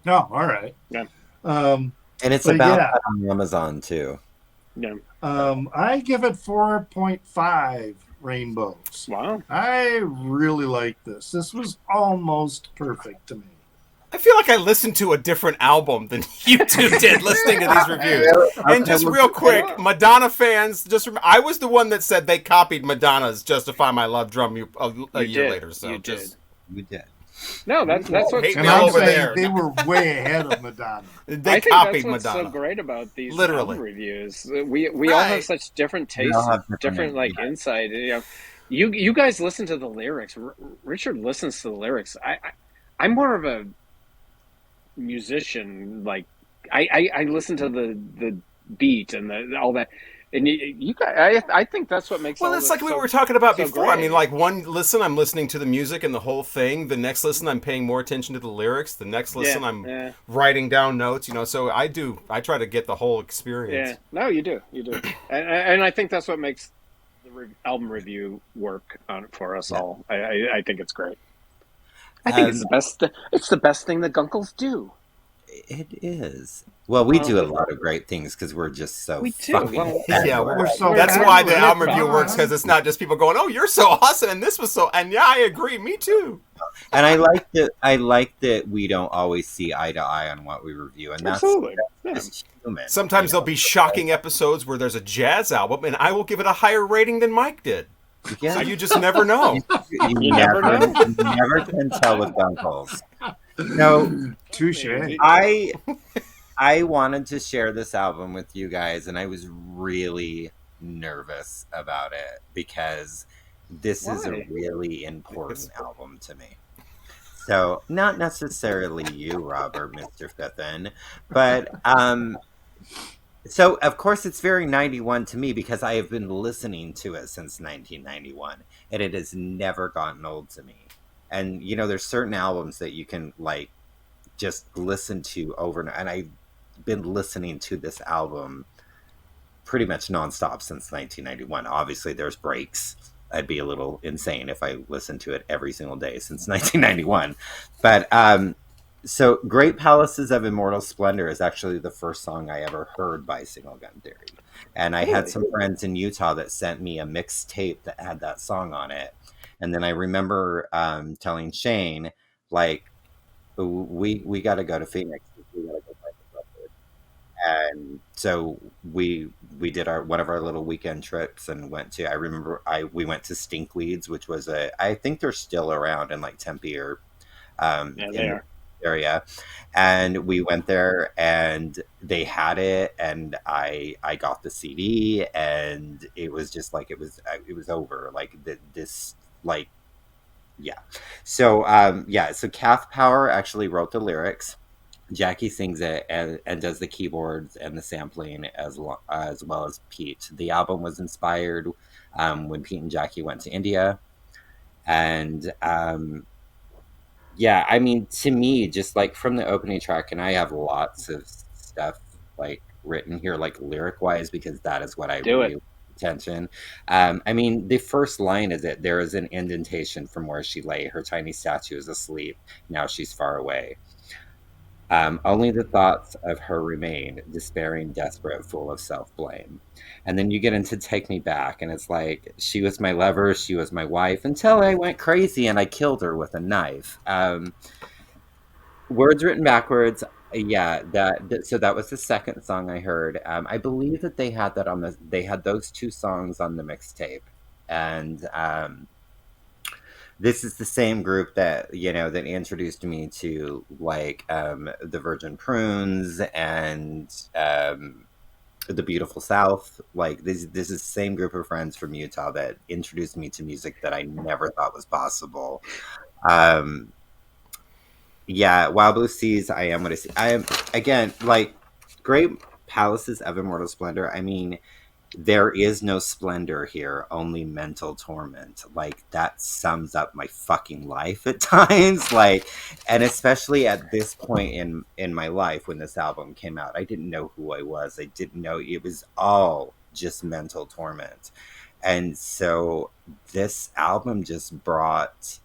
Oh, all right. Yeah. And it's about that on Amazon too. Yeah. I give it 4.5 rainbows. Wow. I really like this. This was almost perfect to me. I feel like I listened to a different album than you two did listening to these reviews. And just real quick, Madonna fans, I was the one that said they copied Madonna's "Justify My Love" drum a year later. So you did. We did. No, that's what's and I'm saying they were way ahead of Madonna. They copied that's what's Madonna. So great about these Literally album reviews. We all have such different tastes, different like insight. You know, you guys listen to the lyrics. Richard listens to the lyrics. I'm more of a musician. Like I listen to the beat and all that. And you guys, I think that's what makes. Well, it's like we were talking about before. Great. I mean, like one listen, I'm listening to the music and the whole thing. The next listen, I'm paying more attention to the lyrics. The next listen, I'm writing down notes. You know, so I try to get the whole experience. Yeah, no, you do, and I think that's what makes the album review work for us all. I think it's great. I think it's the best. It's the best thing the Guncles do. It is. Well, we do a lot of great things because we're just so We do. fucking Well, Yeah, We're so that's fabulous. why the We're album review fine. works, because it's not just people going, "Oh, you're so awesome," and this was so, and yeah, I agree, me too. And I like that. I like that we don't always see eye to eye on what we review, and that's absolutely. Yeah. just human. Sometimes there'll be shocking episodes where there's a jazz album, and I will give it a higher rating than Mike did. Yeah. So you just never know. You never know. You never can tell with Guncles. No, Touche. I wanted to share this album with you guys, and I was really nervous about it because this is a Why? really important album to me. So, not necessarily you, Robert, Mr. Fithin, but so of course it's very 91 to me because I have been listening to it since 1991, and it has never gotten old to me. And you know, there's certain albums that you can like just listen to over and I've been listening to this album pretty much nonstop since 1991. Obviously, there's breaks. I'd be a little insane if I listened to it every single day since 1991. But so Great Palaces of Immortal Splendor is actually the first song I ever heard by Single Gun Theory. And I had some friends in Utah that sent me a mixtape that had that song on it. And then I remember telling Shane, like, we got to go to Phoenix. We got to go find this record. And so we did one of our little weekend trips and went to. I remember we went to Stinkweeds, which was I think they're still around in like Tempe or Yeah, they are. area, and we went there and they had it, and I got the CD, and it was just like it was over like this like. Yeah. So, so Calf Power actually wrote the lyrics. Jackie sings it and does the keyboards and the sampling as well as Pete. The album was inspired when Pete and Jackie went to India. And, yeah, I mean, to me, just like from the opening track, and I have lots of stuff like written here, like lyric wise, because that is what I really attention. I mean, the first line is that there is an indentation from where she lay. Her tiny statue is asleep. Now she's far away. Only the thoughts of her remain, despairing, desperate, full of self-blame. And then you get into Take Me Back, and it's like, she was my lover, she was my wife, until I went crazy and I killed her with a knife. Words written backwards. Yeah, so that was the second song I heard. I believe that they had that they had those two songs on the mixtape, and this is the same group that that introduced me to like the Virgin Prunes and the Beautiful South. Like this is the same group of friends from Utah that introduced me to music that I never thought was possible. Yeah, Wild Blue Seas, I Am What I See. I am, again, like, Great Palaces of Immortal Splendor. I mean, there is no splendor here, only mental torment. Like, that sums up my fucking life at times. Like, and especially at this point in my life when this album came out, I didn't know who I was. I didn't know. It was all just mental torment. And so this album just brought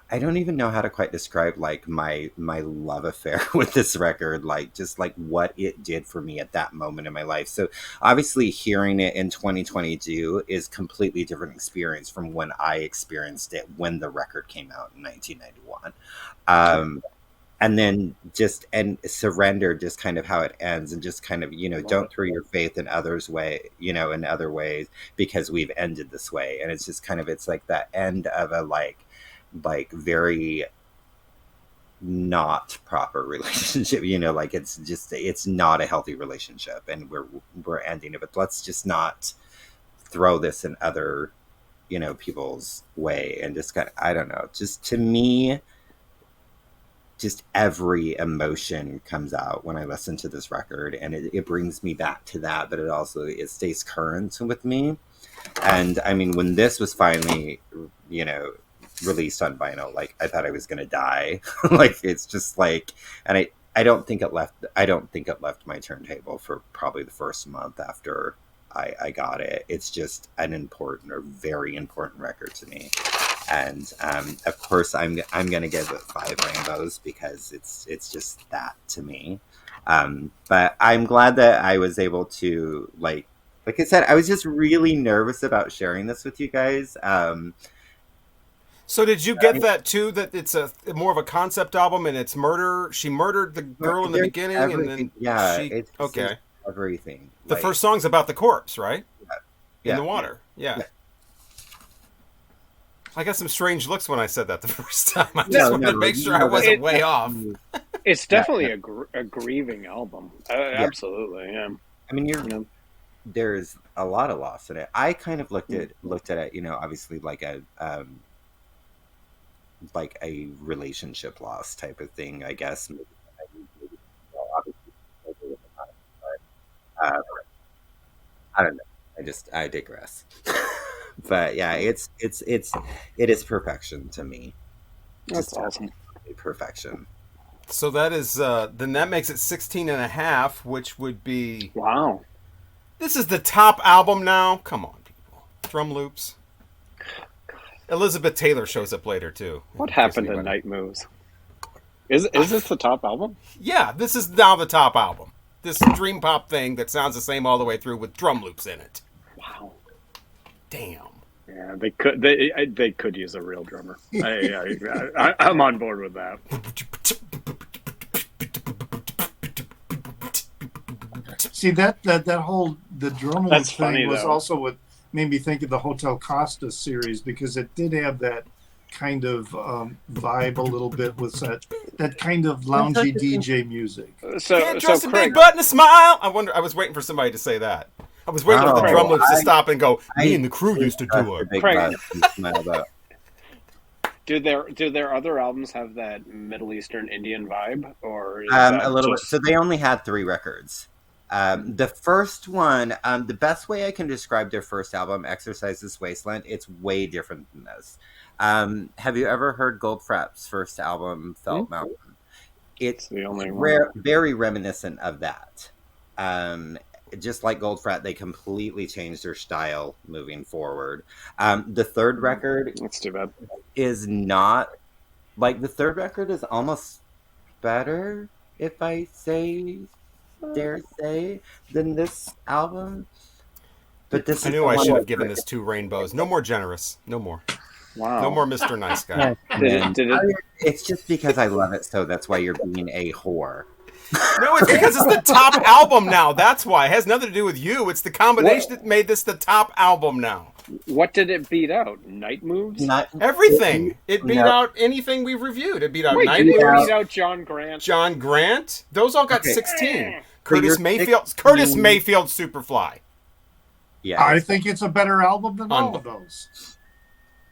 I don't even know how to quite describe like my love affair with this record, like just like what it did for me at that moment in my life. So obviously hearing it in 2022 is completely different experience from when I experienced it when the record came out in 1991. And then and Surrender, just kind of how it ends, and just kind of, don't throw your faith in others in other ways because we've ended this way. And it's just kind of, it's like that end of a like very not proper relationship, like it's not a healthy relationship, and we're ending it, but let's just not throw this in other people's way. And just kind of, I don't know, just to me, just every emotion comes out when I listen to this record, and it brings me back to that, but it stays current with me. And I mean, when this was finally released on vinyl, like I thought I was gonna die. Like it's just like, and I don't think it left my turntable for probably the first month after I got it. It's just an important or very important record to me. And of course, I'm gonna give it 5 rainbows because it's just that to me. But I'm glad that I was able to like I said, I was just really nervous about sharing this with you guys. So did you get that too? That it's a more of a concept album, and it's murder. She murdered the girl in the beginning, and then it's okay, everything. The first song's about the corpse, right? Yeah. In the water. Yeah. I got some strange looks when I said that the first time. I just wanted to make sure I wasn't way off. It's definitely a grieving album. Absolutely, yeah. I mean, there's a lot of loss in it. I kind of looked at it, obviously like a relationship loss type of thing, I guess. I don't know. I digress. But yeah, it is perfection to me. That's awesome. Perfection. So that is then that makes it 16 and a half, which would be wow. This is the top album now. Come on, people. Drum loops. Elizabeth Taylor shows up later too. What happened to Night Moves? Is this the top album? Yeah, this is now the top album. This dream pop thing that sounds the same all the way through with drum loops in it. Wow. Damn. Yeah, they could use a real drummer. I'm on board with that. See that whole the drum loop That's thing funny, was though. also what made me think of the Hotel Costa series, because it did have that kind of vibe a little bit with that kind of loungy DJ music. Can't trust a Craig, big butt and a smile. I was waiting for somebody to say that. I was waiting for the drum loops to stop and go, me and the crew used to do it. Craig, do their other albums have that Middle Eastern Indian vibe, or is a little bit? So they only had 3 records. The first one, the best way I can describe their first album, Exercises Wasteland, it's way different than this. Have you ever heard Goldfrapp's first album, Felt Mountain? It's the only one. Very reminiscent of that. Just like Goldfrapp, they completely changed their style moving forward. The third record, that's too bad, is not like the third record is almost better, if I dare say, than this album. But this I knew I should have given this 2 rainbows. No more generous. No more. Wow. No more Mr. Nice Guy. It's just because I love it, so that's why you're being a whore. No, it's because it's the top album now. That's why. It has nothing to do with you. It's the combination that made this the top album now. What did it beat out? Night Moves? Everything. It beat out anything we've reviewed. It beat out Night Moves. Moves. It beat out John Grant. John Grant? Those all got 16. Curtis Mayfield, Superfly. Yeah. I think it's a better album than all of those.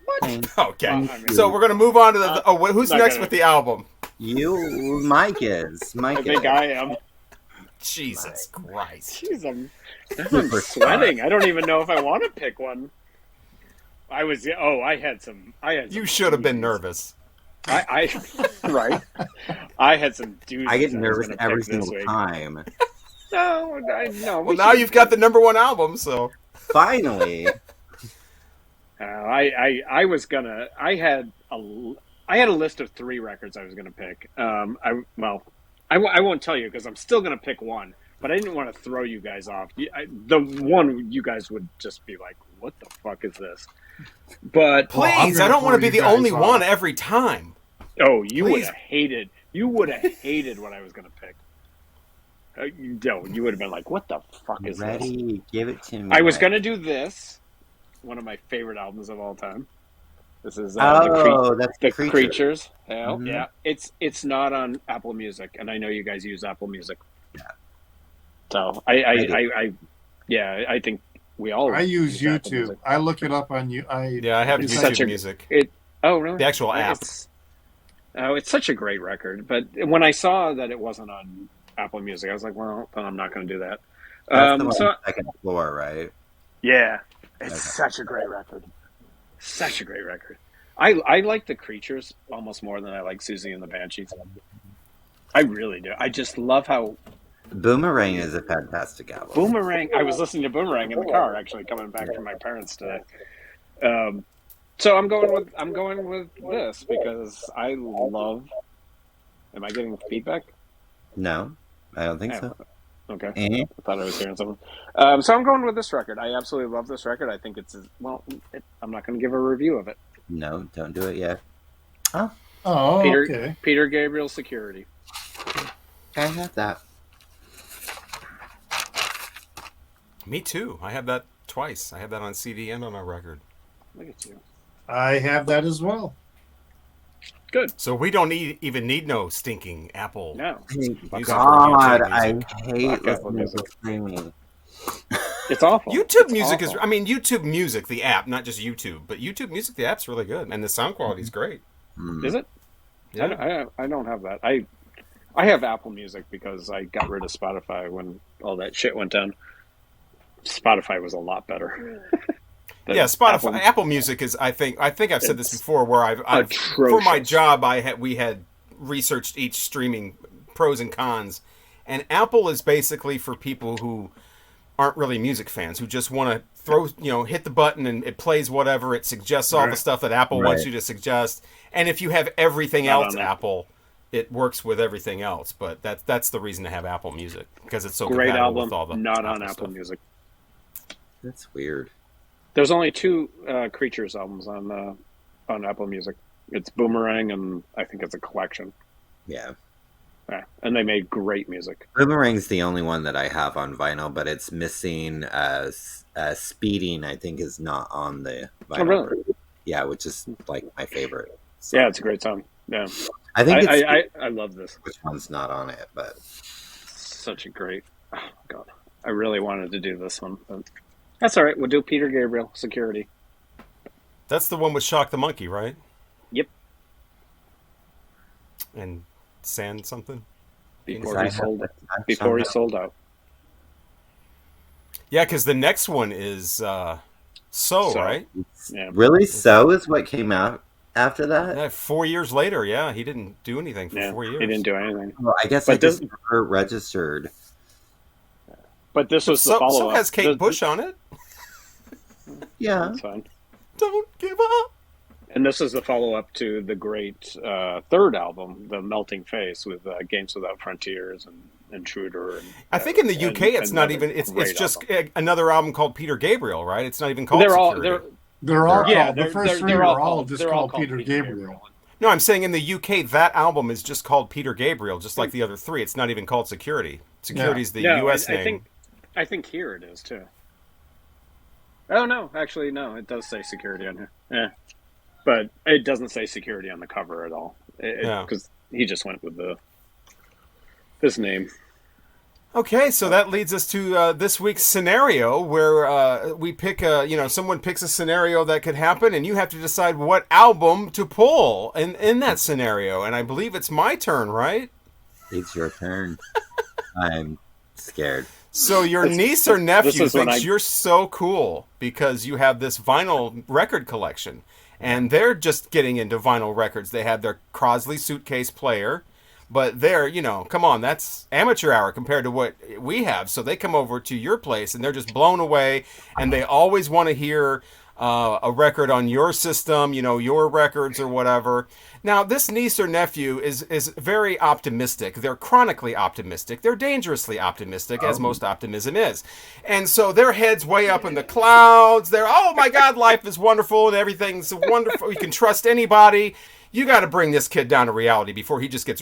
What? Okay. So we're going to move on to who's next with the album? Mike is. I think I am. Jesus Christ. Jeez, I'm sweating. I don't even know if I want to pick one. I had some. You should have been nervous. Right. I had some doozies. I get nervous every single time. No. Well, now you've got the number 1 album, so. Finally. I was gonna. I had a list of 3 records I was gonna pick. I won't tell you because I'm still gonna pick one. But I didn't want to throw you guys off. The one you guys would just be like, "What the fuck is this?" But please, I don't want to be the only one every time. Oh, you would have hated. You would have hated what I was gonna pick. You would have been like, "What the fuck is this?" Give it to me. I was gonna do this. One of my favorite albums of all time. This is that's the Creatures. Hell, Mm-hmm. yeah, it's not on Apple Music, and I know you guys use Apple Music. Yeah. So I think we all. I use YouTube. I look it up on you. I have YouTube Music. Oh, really? The actual app. It's such a great record. But when I saw that it wasn't on Apple Music, I was like, well, then I'm not going to do that. That's the one on the second floor, right? Yeah. It's such a great record. Such a great record. I like the Creatures almost more than I like Susie and the Banshees. I really do. I just love how... Boomerang is a fantastic album. Boomerang. I was listening to Boomerang in the car, actually, coming back from my parents today. So I'm going with this because I love. Am I getting feedback? No, I don't think Yeah. so. Okay. Eh? I thought I was hearing something. So I'm going with this record. I absolutely love this record. I think it's I'm not going to give a review of it. No, don't do it yet. Oh, okay. Peter Gabriel Security. I have that. Me too. I have that twice. I have that on CD and on a record. Look at you. I have that as well. Good. So we don't even need no stinking Apple. No. music or God, YouTube I music. hate Fuck Apple listening to Music. streaming. It's awful. YouTube It's Music awful. YouTube Music, the app, not just YouTube, but YouTube Music, the app's really good, and the sound quality is great. Is it? Yeah. I don't have that. I have Apple Music because I got rid of Spotify when all that shit went down. Spotify was a lot better. Yeah, Spotify, Apple Music is. I think I've said this before. Where I've for my atrocious. job, we had researched each streaming pros and cons, and Apple is basically for people who aren't really music fans, who just want to hit the button and it plays whatever. It suggests all the stuff that Apple wants you to suggest, and if you have everything else Apple, it works with everything else. But that's the reason to have Apple Music, because it's so Great compatible album, with all the not on Apple Apple stuff. Music. That's weird. There's only 2 Creatures albums on Apple Music. It's Boomerang and I think it's a collection. Yeah. Yeah, and they made great music. Boomerang's the only one that I have on vinyl, but it's missing Speeding, I think, is not on the vinyl. Oh, really? Yeah, which is like my favorite. Yeah, it's a great song. Yeah, I think it's I love this. which one's not on it, but Such a great. Oh God, I really wanted to do this one, but that's all right. We'll do Peter Gabriel Security. That's the one with Shock the Monkey, right? Yep. And Sand something. Before he sold out. Yeah, because the next one is So, right? Yeah. Really, So is what came out after that? Yeah, 4 years later, yeah, he didn't do anything for 4 years. He didn't do anything. Well, I guess But I just never registered. But this was the So follow-up. has Kate Bush on it. Yeah. That's fine. Don't give up. And this is the follow-up to the great third album, The Melting Face, with Games Without Frontiers and Intruder. And, I think in the UK it's not even. It's just another album called Peter Gabriel, right? It's not even called. They're all Yeah, called. The first three are all just called Peter Gabriel. No, I'm saying in the UK that album is just called Peter Gabriel, just like the other three. It's not even called Security. Security's the US name. I think here it is too. Oh no, actually no, it does say Security on here. Yeah, but it doesn't say Security on the cover at all. Because he just went with this name. Okay, so that leads us to this week's scenario, where we pick someone picks a scenario that could happen, and you have to decide what album to pull in that scenario. And I believe it's my turn, right? It's your turn. I'm scared. So your niece or nephew thinks you're so cool because you have this vinyl record collection, and they're just getting into vinyl records. They have their Crosley suitcase player, but they're, come on, that's amateur hour compared to what we have. So they come over to your place and they're just blown away, and they always want to hear a record on your system, your records or whatever. Now, this niece or nephew is very optimistic. They're chronically optimistic. They're dangerously optimistic, as most optimism is. And so their head's way up in the clouds. They're, oh my God, life is wonderful and everything's wonderful. You can trust anybody. You got to bring this kid down to reality before he just gets,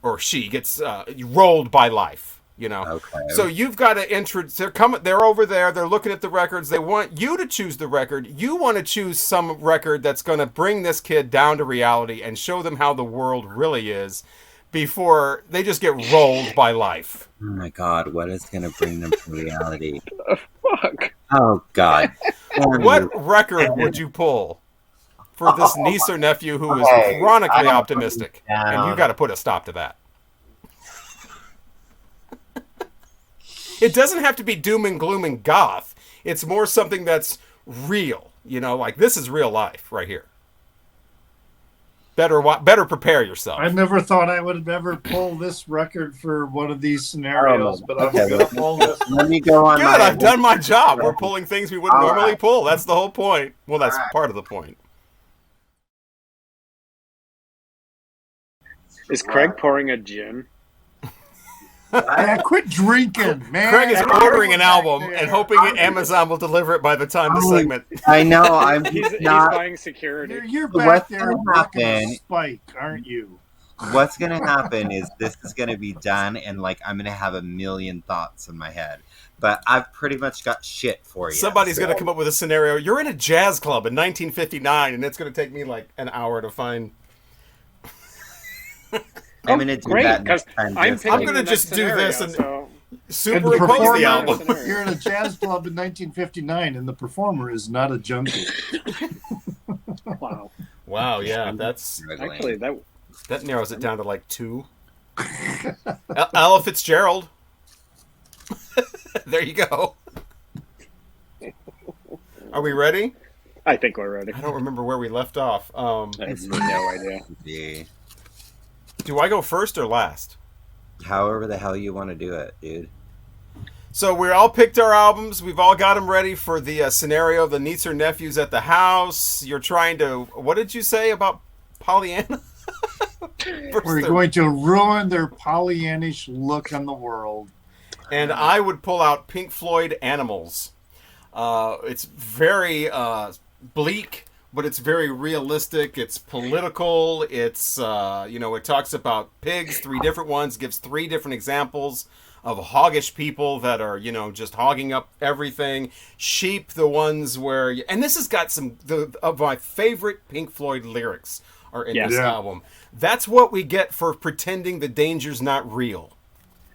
or she gets rolled by life. Okay. So you've got to introduce. They're over there. They're looking at the records. They want you to choose the record. You want to choose some record that's going to bring this kid down to reality and show them how the world really is, before they just get rolled by life. Oh my God, what is going to bring them to reality? Fuck. Oh God. What record would you pull for this niece or nephew who is chronically optimistic? And you got to put a stop to that. It doesn't have to be doom and gloom and goth. It's more something that's real. Like this is real life right here. Better prepare yourself. I never thought I would ever pull this record for one of these scenarios, but I'm going to pull this. Let me go on. Good, I've done my job. We're pulling things we wouldn't normally pull. That's the whole point. Well, that's part of the point. Is Craig pouring a gin? Yeah, quit drinking, man. Craig is ordering an album there. and hoping Amazon will deliver it by the time the segment. I know. I'm He's not. buying security. You're What's back there gonna working a happen- spike, aren't you? What's gonna happen is this is gonna be done, and like I'm gonna have a million thoughts in my head. But I've pretty much got shit for you. Somebody's so- going to come up with a scenario. You're in a jazz club in 1959, and it's going to take me like an hour to find. I'm gonna do great, that because next time. I'm just picking I'm gonna the just next do this scenario, and- so Superimpose the performer- album. You're in a jazz club in 1959, and the performer is not a junkie. wow. Wow, yeah, that's struggling. Actually, that narrows it down to like 2. Ella Fitzgerald. There you go. Are we ready? I think we're ready. I don't remember where we left off. I have no idea. Yeah. Do I go first or last? However the hell you want to do it, dude. So we all picked our albums. We've all got them ready for the scenario of the niece or nephews at the house. You're trying to... What did you say about Pollyanna? We're going to ruin their Pollyannish look on the world. And I would pull out Pink Floyd Animals. It's very bleak, but it's very realistic. It's political. It's, it talks about pigs, 3 different ones, gives 3 different examples of hoggish people that are, just hogging up everything. Sheep, the ones where... And this has got some of my favorite Pink Floyd lyrics are in this album. That's what we get for pretending the danger's not real.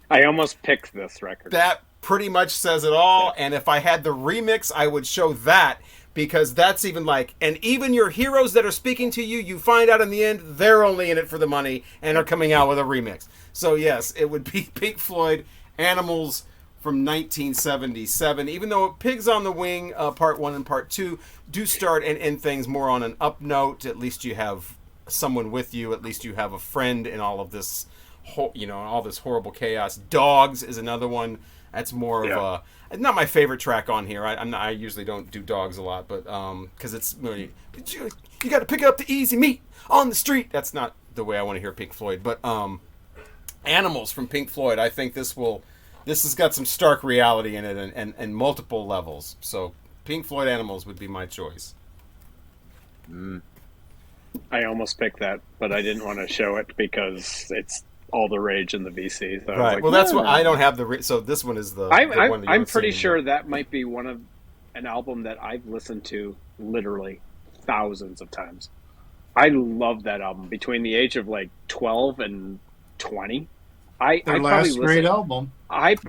I almost picked this record. That pretty much says it all. And if I had the remix, I would show that, because that's even like, and even your heroes that are speaking to you, you find out in the end, they're only in it for the money and are coming out with a remix. So yes, it would be Pink Floyd Animals from 1977, even though Pigs on the Wing, part 1 and part 2 do start and end things more on an up note. At least you have someone with you. At least you have a friend in all of this, all this horrible chaos. Dogs is another one. That's more of a, not my favorite track on here. I usually don't do Dogs a lot, but because it's really, you got to pick up the easy meat on the street. That's not the way I want to hear Pink Floyd. But Animals from Pink Floyd, I think this has got some stark reality in it and multiple levels. So Pink Floyd Animals would be my choice. I almost picked that, but I didn't want to show it because it's all the rage in the VC. So Right. Well, that's what I don't have so this one is the one that I'm pretty sure that might be an album that I've listened to literally thousands of times. I love that album. Between the age of like 12 and 20, Their last great album. I've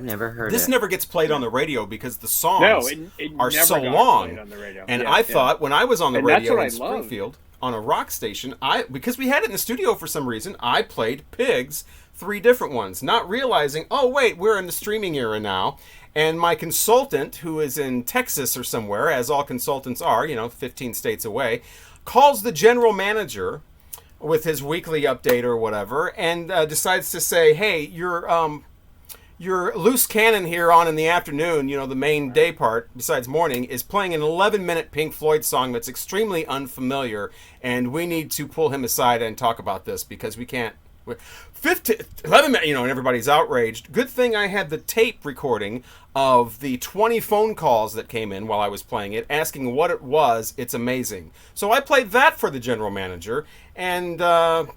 never heard This it. never gets played on the radio because the songs it are never so got long. played on the radio. And Yeah, I thought when I was on the And that's radio what in I loved. Springfield on a rock station, because we had it in the studio for some reason, I played Pigs, 3 different ones, not realizing, oh wait, we're in the streaming era now. And my consultant, who is in Texas or somewhere, as all consultants are, 15 states away, calls the general manager with his weekly update or whatever, and decides to say, hey, your loose cannon here on in the afternoon, the main day part, besides morning, is playing an 11-minute Pink Floyd song that's extremely unfamiliar, and we need to pull him aside and talk about this because we can't... 11 minutes, and everybody's outraged. Good thing I had the tape recording of the 20 phone calls that came in while I was playing it, asking what it was. It's amazing. So I played that for the general manager, and I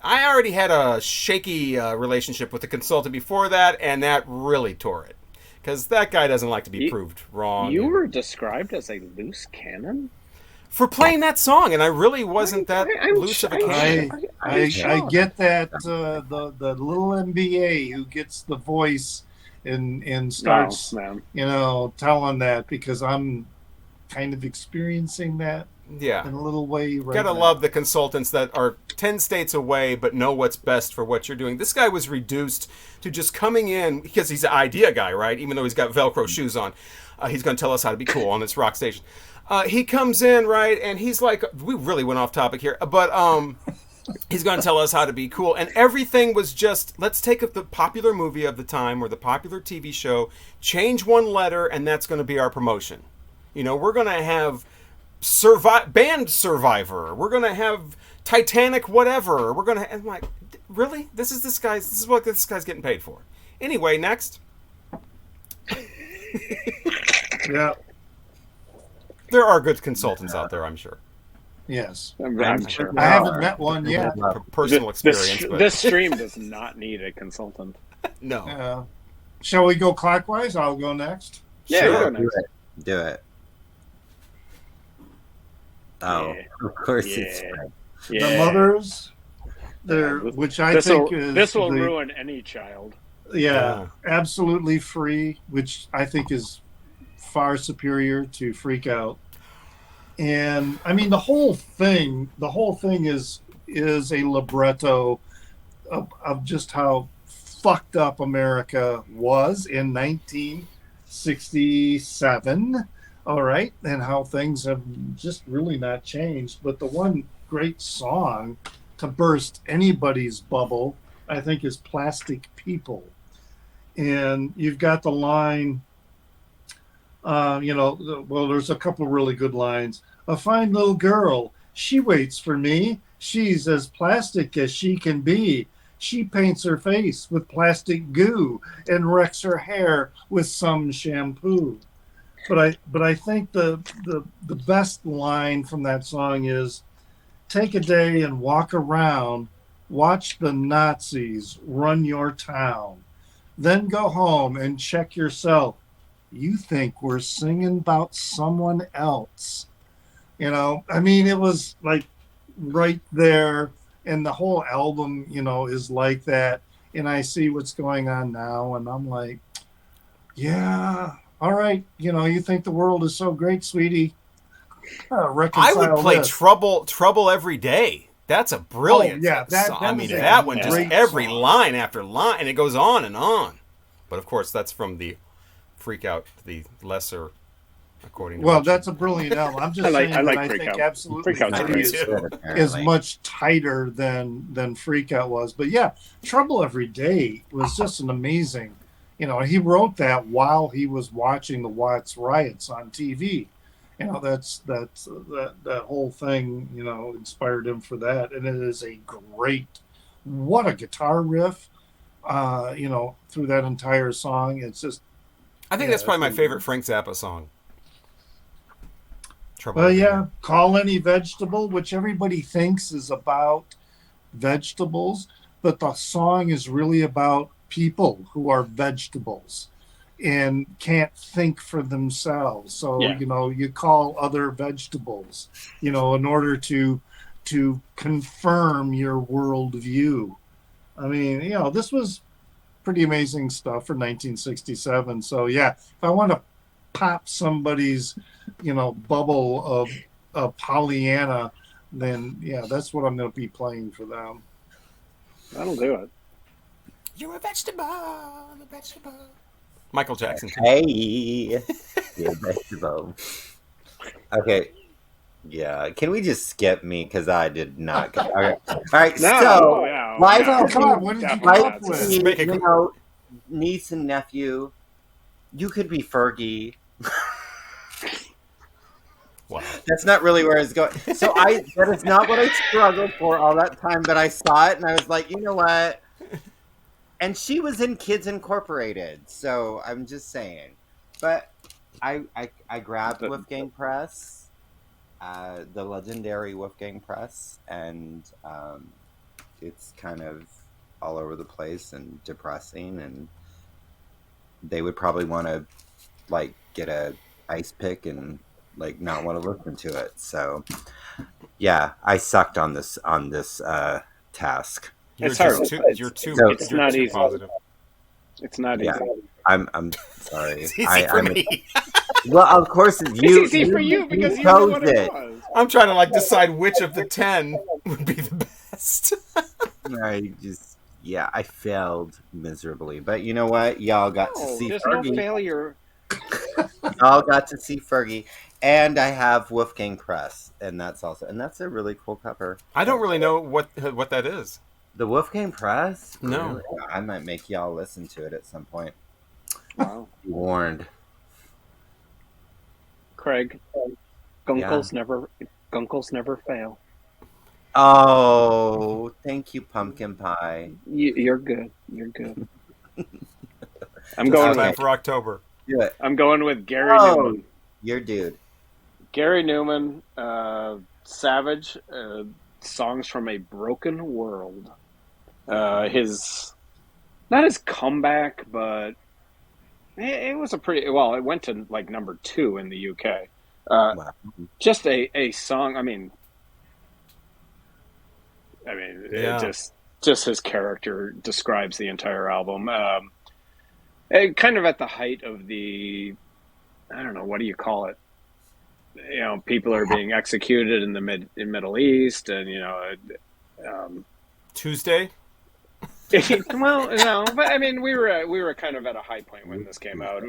already had a shaky relationship with the consultant before that, and that really tore it. Because that guy doesn't like to be proved wrong. You were described as a loose cannon? For playing that song, and I really wasn't that loose of a cannon. I get that the little MBA who gets the voice and starts telling that, because I'm kind of experiencing that in a little way right Gotta now. love the consultants that are 10 states away but know what's best for what you're doing. This guy was reduced to just coming in, because he's an idea guy, right? Even though he's got Velcro shoes on. He's going to tell us how to be cool on this rock station. He comes in, right, and he's like, we really went off topic here, but he's going to tell us how to be cool. And everything was just, let's take the popular movie of the time or the popular TV show, change one letter, and that's going to be our promotion. We're going to have band Survivor. We're gonna have Titanic, whatever. We're gonna. I'm like, really? This is what this guy's getting paid for. Anyway, next. Yeah. There are good consultants out there, I'm sure. Yes. I'm sure. I haven't met one yet. Personal experience. But... This stream does not need a consultant. No. Shall we go clockwise? I'll go next. Yeah, Sure. go next. Do it. Oh, Yeah. of course Yeah. it's right. Yeah. The Mothers, which I think this will ruin any child. Yeah, absolutely free, which I think is far superior to Freak Out. And I mean the whole thing is a libretto of just how fucked up America was in 1967. All right, and how things have just really not changed. But the one great song to burst anybody's bubble, I think, is Plastic People. And you've got the line, there's a couple really good lines. A fine little girl, she waits for me. She's as plastic as she can be. She paints her face with plastic goo and wrecks her hair with some shampoo. But I think the best line from that song is, take a day and walk around, watch the Nazis run your town. Then go home and check yourself. You think we're singing about someone else. I mean, it was like right there, and the whole album, is like that. And I see what's going on now, and I'm like, yeah, all right. You think the world is so great, sweetie. I would play this. Trouble Every Day. That's a brilliant song. I mean, that one just every song. line after line, and it goes on and on. But of course, that's from the Freak Out, the lesser, according to. Well, that's a brilliant album. I'm just saying I like I Freak think Out. absolutely Freak Out's Free great. is much tighter than Freak Out was. But yeah, Trouble Every Day was just an amazing. He wrote that while he was watching the Watts riots on TV. That whole thing, inspired him for that. And it is what a guitar riff, through that entire song. It's just. I think that's probably my favorite Frank Zappa song. Call Any Vegetable, which everybody thinks is about vegetables, but the song is really about people who are vegetables and can't think for themselves. So, you call other vegetables, in order to confirm your worldview. I mean, this was pretty amazing stuff for 1967. So, yeah, if I want to pop somebody's, bubble of Pollyanna, then, that's what I'm going to be playing for them. That'll do it. You're a vegetable. Michael Jackson. Hey, you're a vegetable. Okay. Yeah, can we just skip me because I did not. All right. Come on, what did you come up with? Niece and nephew. You could be Fergie. Wow. That's not really where it's going. So that is not what I struggled for all that time, but I saw it and I was like, you know what? And she was in Kids Incorporated, so I'm just saying. But I grabbed Wolfgang Press, the legendary Wolfgang Press, and it's kind of all over the place and depressing, and they would probably want to get a ice pick and not want to listen to it. So yeah, I sucked on this task. It's hard. It's not easy. Positive. It's not easy. I'm sorry. It's easy for me. Well, of course it's easy for you because you chose it. I'm trying to decide which of the 10 would be the best. I failed miserably. But you know what? Y'all got to see there's Fergie. No failure. Y'all got to see Fergie. And I have Wolfgang Press, and that's a really cool cover. I don't really know what that is. The Wolfgang Press? No. Really? I might make y'all listen to it at some point. Wow. Be warned. Craig, Guncles never fail. Oh, thank you, pumpkin pie. You're good. You're good. I'm Just going in time with, for October. Do it. I'm going with Gary Oh, Newman. your dude. Gary Newman, Savage, Songs from a Broken World. Not his comeback, but it was a pretty, well, it went to like number 2 in the UK. Wow. Just a song. I mean, Yeah. just his character describes the entire album. Kind of at the height of the, I don't know, what do you call it? You know, people are being executed in the Middle East, and Tuesday. well, no, but I mean, we were kind of at a high point when this came out.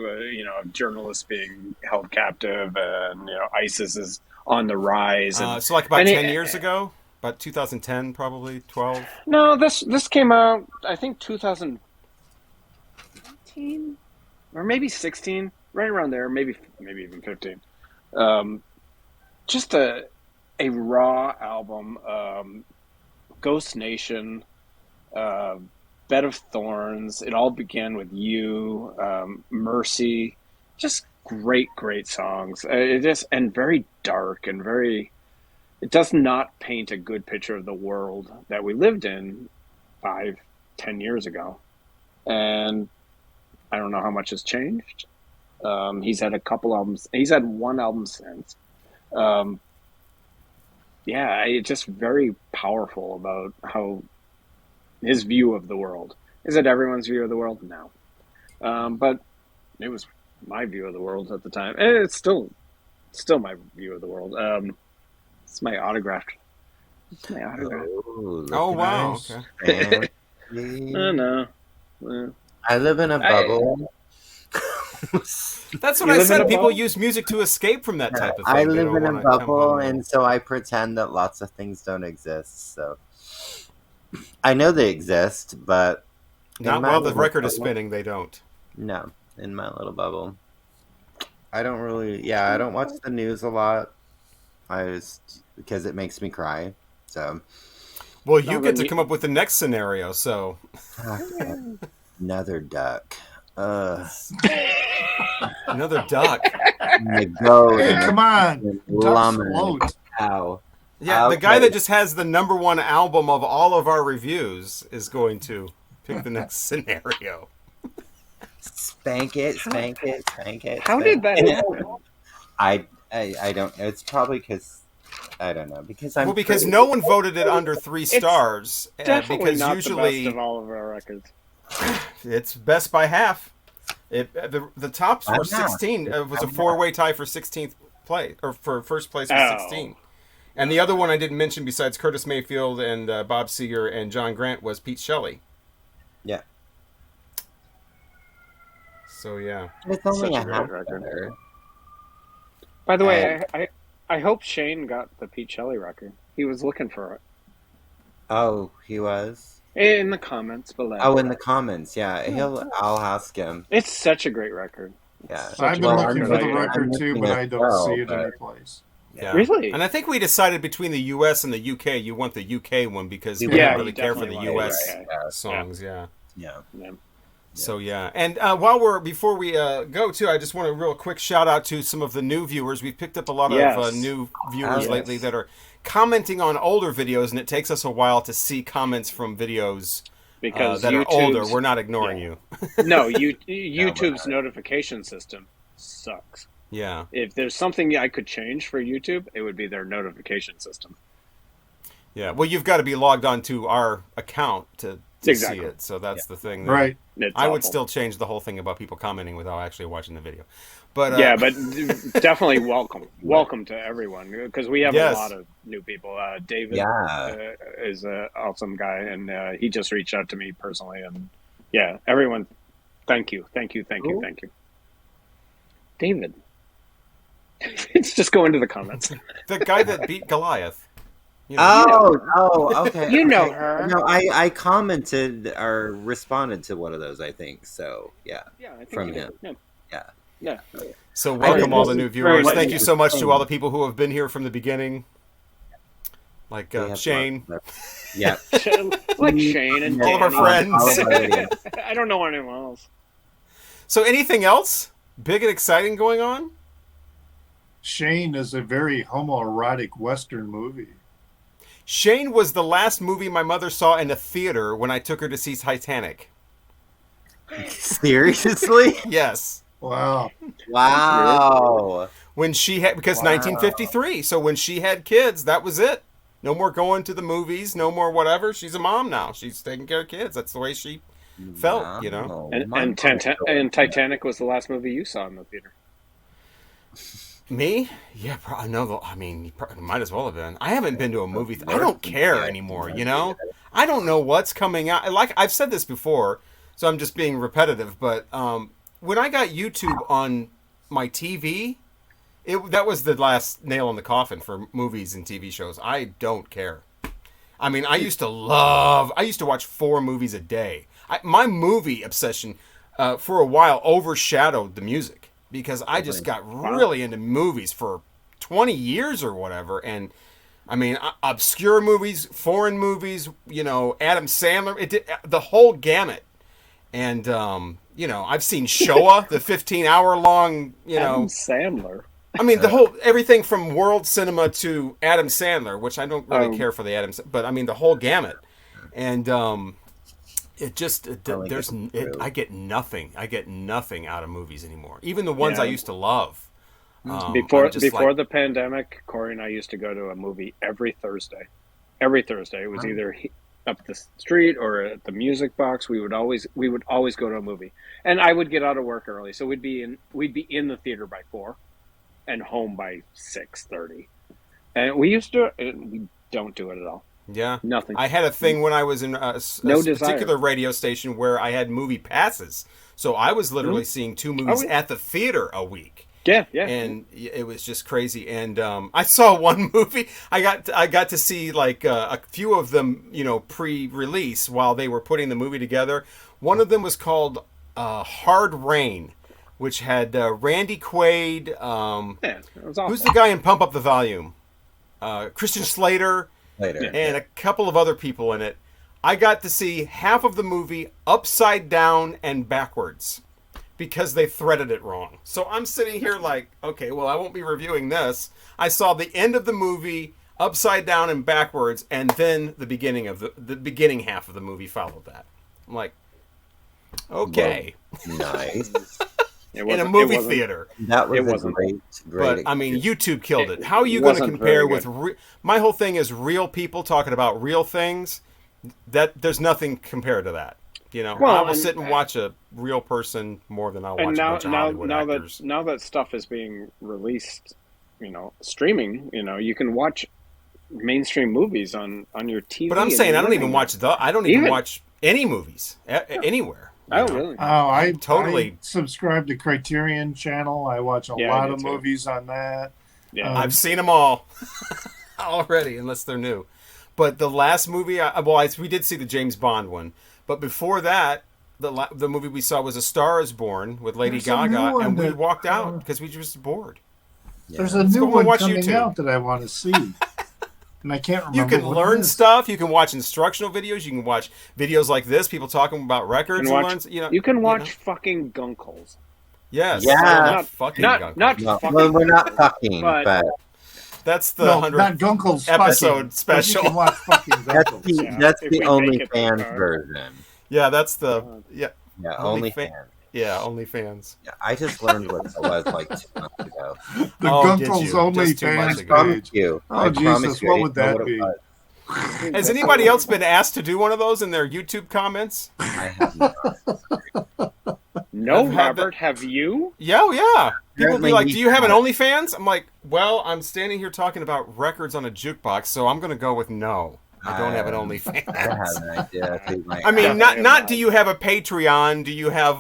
Journalists being held captive, and ISIS is on the rise. And, So like about 10 years ago, about 2010, probably 12. No, this came out, I think 2015 or maybe 16, right around there, maybe even 15. Just a raw album. Ghost Nation. Bed of Thorns. It all began with you. Mercy. Just great songs. And very dark and very. It does not paint a good picture of the world that we lived in 5-10 years ago, and I don't know how much has changed. He's had a couple albums. He's had one album since. It's just very powerful about how. His view of the world. Is it everyone's view of the world? No. But it was my view of the world at the time. And it's still my view of the world. It's my autograph. Oh, wow. Nice. Okay. I know. I live in a bubble. That's what You I live in said. a People bubble? use music to escape from that type of thing. I They live don't in a wanna come bubble, home. and so I pretend that lots of things don't exist. So I know they exist, but Not in my while the little record is bubble- spinning, they don't. No, in my little bubble, I don't really. Yeah, I don't watch the news a lot. Because it makes me cry. So Well, you No, get but to you- come up with the next scenario, so. another duck. Another duck. The goat. Hey, come on. Ducks Llama. float. Ow. Yeah, the Okay. guy that just has the #1 album of all of our reviews is going to pick the next scenario. Spank it, spank it, spank it. How spank did that it. happen? I don't know. It's probably because I don't know. Because I'm Because pretty- no one voted it under 3 stars. Definitely because not usually the best of all of our records. it's best by half. The tops were I'm not. 16. It was a I'm not. 4-way tie for 16th place, or for first place was Oh. 16. And the other one I didn't mention besides Curtis Mayfield and Bob Seger and John Grant was Pete Shelley. Yeah. So yeah. It's only Such a a great half record. better. By the way, I hope Shane got the Pete Shelley record. He was looking for it. Oh, he was. In the comments below. Oh, in the comments, yeah. I'll ask him. It's such a great record. Yeah. I've been Well, looking I'm for the looking- record I'm too, looking but as I don't well, see it but- anyplace. Yeah. Really? And I think we decided between the U.S. and the U.K. you want the U.K. one because we Yeah, don't really you care for the definitely want U.S. the UK. songs. Yeah. Yeah. Yeah. So yeah, and before we go too, I just want a real quick shout out to some of the new viewers. We've picked up a lot Yes. of new viewers Yes. lately that are commenting on older videos, and it takes us a while to see comments from videos Because that are YouTube's- older. We're not ignoring you. No, YouTube's notification system sucks. Yeah. If there's something I could change for YouTube, it would be their notification system. Yeah. Well, you've got to be logged on to our account to Exactly. see it. So that's the thing. Right. It's I would awful. still change the whole thing about people commenting without actually watching the video. But Yeah, but definitely welcome to everyone, because we have Yes. a lot of new people. David Yeah. is an awesome guy, and he just reached out to me personally, and yeah, everyone, thank you. David, it's just go into the comments. the guy that beat Goliath. You know, Okay. You know okay. her. No, I commented or responded to one of those, I think. So, yeah. Yeah, I think From you him. did. Yeah. Yeah. So welcome all the new viewers. Very Thank you so much to nice. all the people who have been here from the beginning. Like We have Shane. Yeah. Like Shane and All of our Danny. friends. I don't know anyone else. So anything else big and exciting going on? Shane is a very homoerotic Western movie. Shane was the last movie my mother saw in a theater when I took her to see Titanic. Seriously? Yes. Wow. Wow. When she had, because Wow. 1953. So when she had kids, that was it. No more going to the movies, no more whatever. She's a mom now. She's taking care of kids. That's the way she felt, you know. And Titanic was the last movie you saw in the theater. Me? Yeah, no. I mean, might as well have been. I haven't been to a movie. I don't care anymore, you know? I don't know what's coming out. Like, I've said this before, so I'm just being repetitive, but when I got YouTube on my TV, that was the last nail in the coffin for movies and TV shows. I don't care. I mean, I used to watch 4 movies a day. My movie obsession for a while overshadowed the music because I just got really into movies for 20 years or whatever. And I mean, obscure movies, foreign movies, you know, Adam Sandler, the whole gamut. And, you know, I've seen Showa, the 15-hour long, you know. Adam Sandler. I mean, everything from world cinema to Adam Sandler, which I don't really care for the but I mean, the whole gamut. And it just, I get nothing. I get nothing out of movies anymore. Even the ones I used to love. Before the pandemic, Corey and I used to go to a movie every Thursday. Every Thursday. It was either up the street or at the music box. We would always go to a movie. And I would get out of work early. So we'd be in the theater by 4 and home by 6:30. And we don't do it at all. Yeah. Nothing. I had a thing when I was in a particular radio station where I had movie passes. So I was literally seeing 2 movies at the theater a week. Yeah. And it was just crazy. And I saw one movie. I got to see like a few of them, you know, pre-release while they were putting the movie together. One of them was called Hard Rain, which had Randy Quaid. It was awesome. Who's the guy in Pump Up the Volume? Christian Slater. And a couple of other people in it. I got to see half of the movie upside down and backwards because they threaded it wrong. So I'm sitting here like, okay, well, I won't be reviewing this. I saw the end of the movie upside down and backwards, and then the beginning of the beginning half of the movie followed that. I'm like, okay, well, nice. In a movie theater. That was a great. But I mean, YouTube killed it. How are you going to compare with? My whole thing is real people talking about real things. That there's nothing compared to that. You know, I will sit and watch a real person more than I'll watch a bunch of Hollywood actors. Now that stuff is being released, you know, streaming. You know, you can watch mainstream movies on your TV. But I'm saying I don't even watch watch any movies anywhere. Oh, really? Oh, I totally subscribe to Criterion Channel. I watch a lot of movies on that. Yeah, I've seen them all already, unless they're new. But the last movie, we did see the James Bond one. But before that, the movie we saw was A Star Is Born with Lady Gaga, and we walked out because we were just bored. Yeah. There's a new one coming out that I want to see. And I can't remember. You can learn stuff. You can watch instructional videos. You can watch videos like this, people talking about records. You can watch fucking Guncles. Yes. Yeah. Not fucking Guncles. Not fucking. Well, we're not fucking, but that's the 100th not Guncles episode fucking, special. You can watch fucking Guncles. that's the OnlyFans version. Yeah, that's the OnlyFans. Yeah, OnlyFans. Yeah, I just learned what it was like 2 months ago. The Guncles OnlyFans page. I Jesus, what would that be? Has anybody else been asked to do one of those in their YouTube comments? I have not. No, Robert, have you? Yeah. People be like, we do you have an OnlyFans? I'm like, well, I'm standing here talking about records on a jukebox, so I'm going to go with no. I don't have an OnlyFans. I have an idea. I mean, not do you have a Patreon? Do you have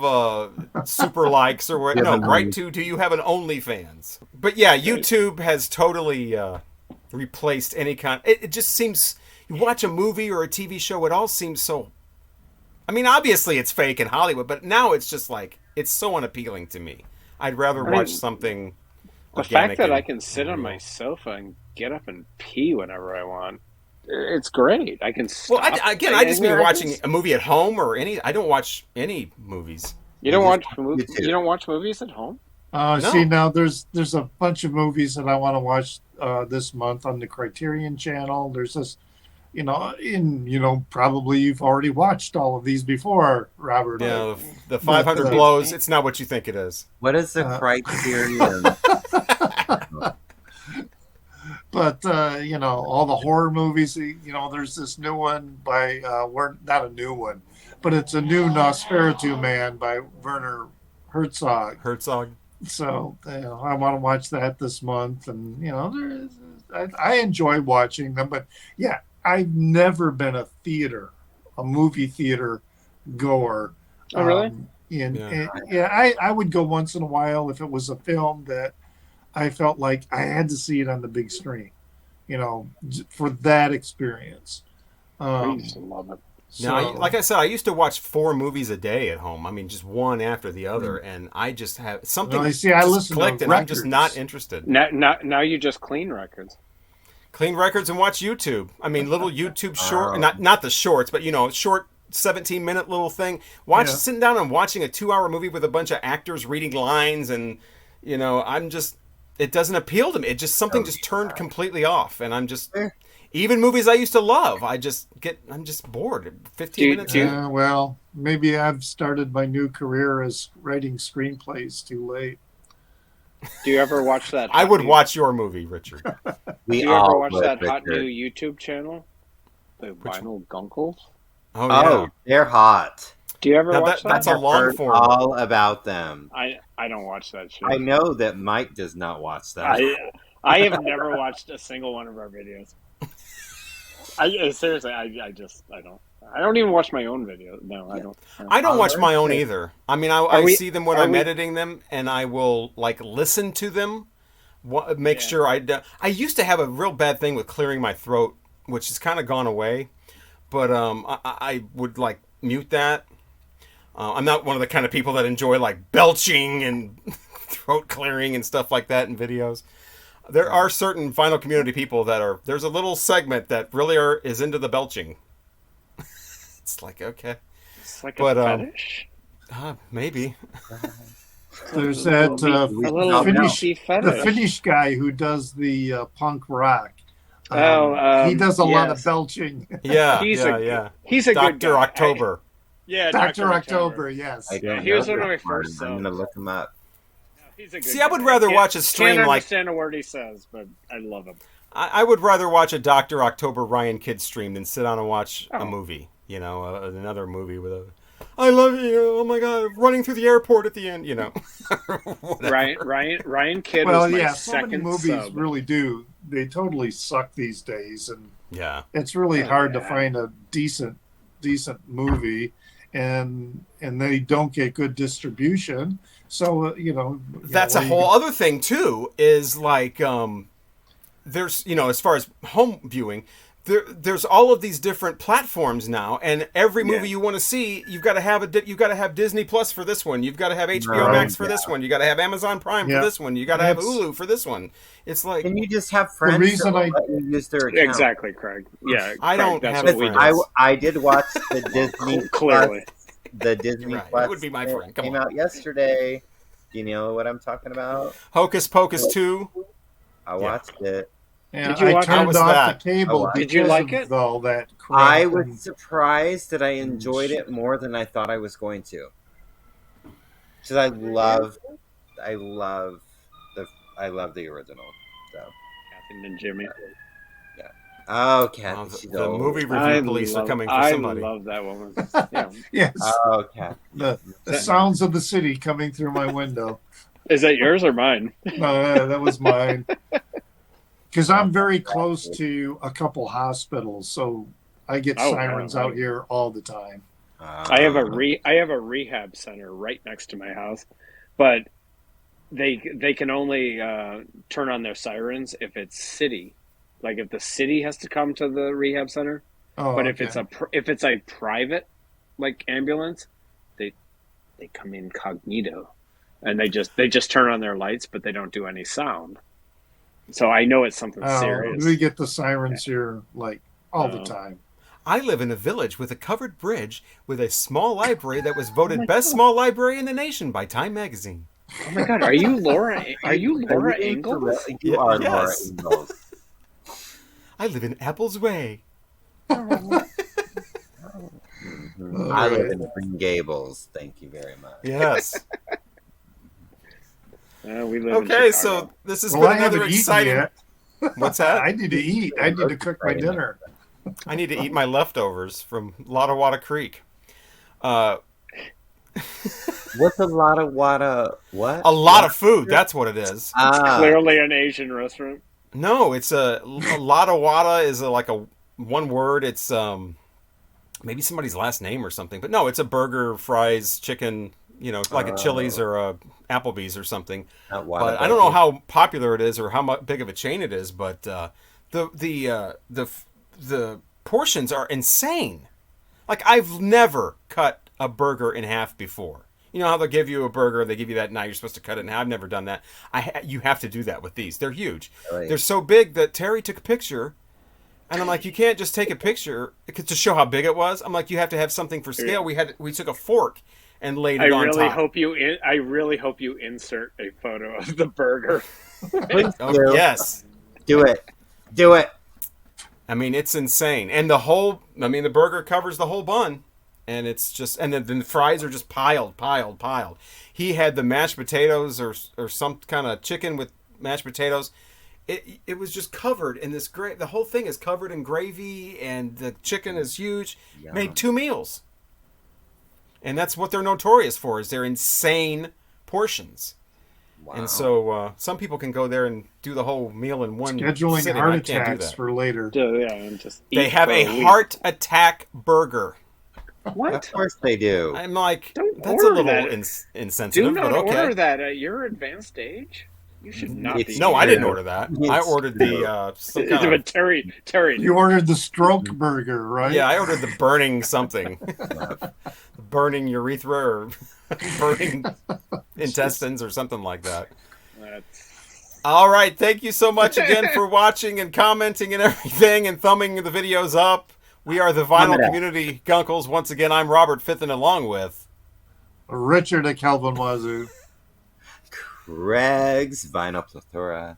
super likes or what? No, right to do you have an OnlyFans? But yeah, YouTube has totally replaced any kind. It just seems, you watch a movie or a TV show, it all seems so. I mean, obviously it's fake in Hollywood, but now it's just like, it's so unappealing to me. I'd rather I watch mean, something the organic. fact that I and can sit on my real. sofa and get up and pee whenever I want, it's great. I can Well, stop. I just mean watching a movie at home or any. I don't watch any movies. You You don't just watch YouTube. you don't watch movies at home? See, No. now there's a bunch of movies that I want to watch this month on the Criterion Channel. There's this, probably you've already watched all of these before, Robert. Yeah, the But, 500 blows. It's not what you think it is. What is the Uh, criterion? But all the horror movies. There's this new one by we're not a new one, but it's a new Nosferatu man by Werner Herzog. Herzog. So I want to watch that this month, and I enjoy watching them. But yeah, I've never been a movie theater goer. Oh, really? I would go once in a while if it was a film that I felt like I had to see it on the big screen, for that experience. I used to love it. Now, like I said, I used to watch 4 movies a day at home. I mean, just one after the other, and I just have something I just listen clicked, to and I'm just records. not interested. Now you just clean records. Clean records and watch YouTube. I mean, little YouTube short, not the shorts, but short 17-minute little thing. Sitting down and watching a 2-hour movie with a bunch of actors reading lines, and I'm just, it doesn't appeal to me. It just something just turned completely off, and I'm just. Even movies I used to love, I'm just bored. 15 minutes. Well, maybe I've started my new career as writing screenplays too late. Do you ever watch that? I would watch your movie, Richard. Do you ever watch that hot new YouTube channel, the Vinyl Guncles? Oh, yeah. Oh, they're hot. Do you ever watch that? That's a long Heard form. all about them. I don't watch that shit. I know that Mike does not watch that. I have never watched a single one of our videos. Seriously, I don't. I don't even watch my own videos. No, I don't. I don't watch my own either. I mean, I see them when I'm we- editing them, and I will listen to them, make sure I used to have a real bad thing with clearing my throat, which has kind of gone away. But I would mute that. I'm not one of the kind of people that enjoy belching and throat clearing and stuff like that in videos. There are certain Vinyl Community people there's a little segment that really is into the belching. It's okay. It's like a fetish. Maybe. There's that the Finnish guy who does the punk rock. He does a lot of belching. Yeah, He's a good guy. Dr. October. Dr. October, yes. He was one of my first. I'm gonna look him up. He's a good See, I would rather watch a stream can't understand a word he says, but I love him. I would rather watch a Dr. October Ryan Kidd stream than sit down and watch a movie. Another movie with a I love you. Oh my God, running through the airport at the end. Ryan Kidd. Well, was my so second many movies sub. really do. They totally suck these days, and it's really Oh, hard to find a decent movie, and they don't get good distribution. So that's a whole other thing too. Is there's as far as home viewing. There's all of these different platforms now, and every movie you want to see, you've got to have Disney Plus for this one. You've got to have HBO Max for this one. You got to have Amazon Prime for this one. You got to have Hulu for this one. It's like, can you just have friends that let you use their account? Exactly, Craig. Yeah, I don't that's have what we friends. do. I did watch the Disney Clearly. The Disney Right. Plus It would be my friend. Come came on. out yesterday. Do you know what I'm talking about? Hocus Pocus 2. I watched it. Yeah, Did you I watch turned it? off the cable. Did you like it? All that crap. I was surprised that I enjoyed it more than I thought I was going to. Because I love the original. So. Captain and Jimmy. Oh, Kathy. The movie review police are coming for somebody. I love that woman. Yeah. Yes. Oh, Kathy. The sounds of the city coming through my window. Is that yours or mine? No, that was mine. Because I'm very close to a couple hospitals, so I get sirens out here all the time. I have a rehab center right next to my house, but they can only turn on their sirens if it's city, like if the city has to come to the rehab center. But if it's a private ambulance, they come incognito, and they just turn on their lights, but they don't do any sound. So I know it's something serious. We get the sirens here like all the time. I live in a village with a covered bridge with a small library that was voted best small library in the nation by Time Magazine. Oh my God! Are you Laura? Are you Laura Ingalls? You are Yes. Laura Ingalls. I live in Apple's Way. I live in Green Gables. Thank you very much. Yes. We live Okay, in so this has I been haven't another eaten exciting. yet. What's that? I need to eat. I need to cook my dinner. I need to eat my leftovers from Lottawada Creek. What's a lot of wada? What? A lot of food. That's what it is. clearly an Asian restaurant. No, it's a Lottawada is like a one word. It's maybe somebody's last name or something. But no, it's a burger, fries, chicken. You know, like a Chili's or a Applebee's or something. But I don't know how popular it is or how big of a chain it is. But the portions are insane. Like I've never cut a burger in half before. You know how they'll give you a burger, they give you that, now you're supposed to cut it in half. I've never done that. You have to do that with these. They're huge. Really? They're so big that Terry took a picture, and I'm like, you can't just take a picture to show how big it was. I'm like, you have to have something for scale. We took a fork and laid it on top. I really hope you insert a photo of the burger. Yes. Do it. Do it. I mean, it's insane. And the burger covers the whole bun. And it's just, and then the fries are just piled. He had the mashed potatoes or some kind of chicken with mashed potatoes. It was just covered in this the whole thing is covered in gravy, and the chicken is huge. Yum. Made 2 meals. And that's what they're notorious for, is their insane portions. Wow. And so some people can go there and do the whole meal in one scheduling sitting. heart attacks for later. They have a heart attack burger. What? Of course they do. I'm like, that's a little insensitive. Do not but okay. order that at your advanced age. You should not be. No, I didn't order that. I ordered the some kind of... Terry. You ordered the stroke burger, right? Yeah, I ordered the burning something. Burning urethra or burning intestines or something like that. All right, thank you so much again for watching and commenting and everything and thumbing the videos up. We are the Vinyl Community Guncles. Once again, I'm Robert Fithen, along with Richard at Calvin Wazoo, Craig's Vinyl Plethora,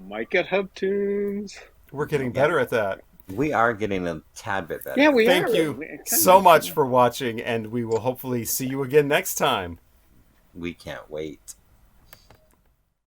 Mike at Hubtunes. We're getting better at that. We are getting a tad bit better. Yeah, we are. Thank you so much for watching, and we will hopefully see you again next time. We can't wait.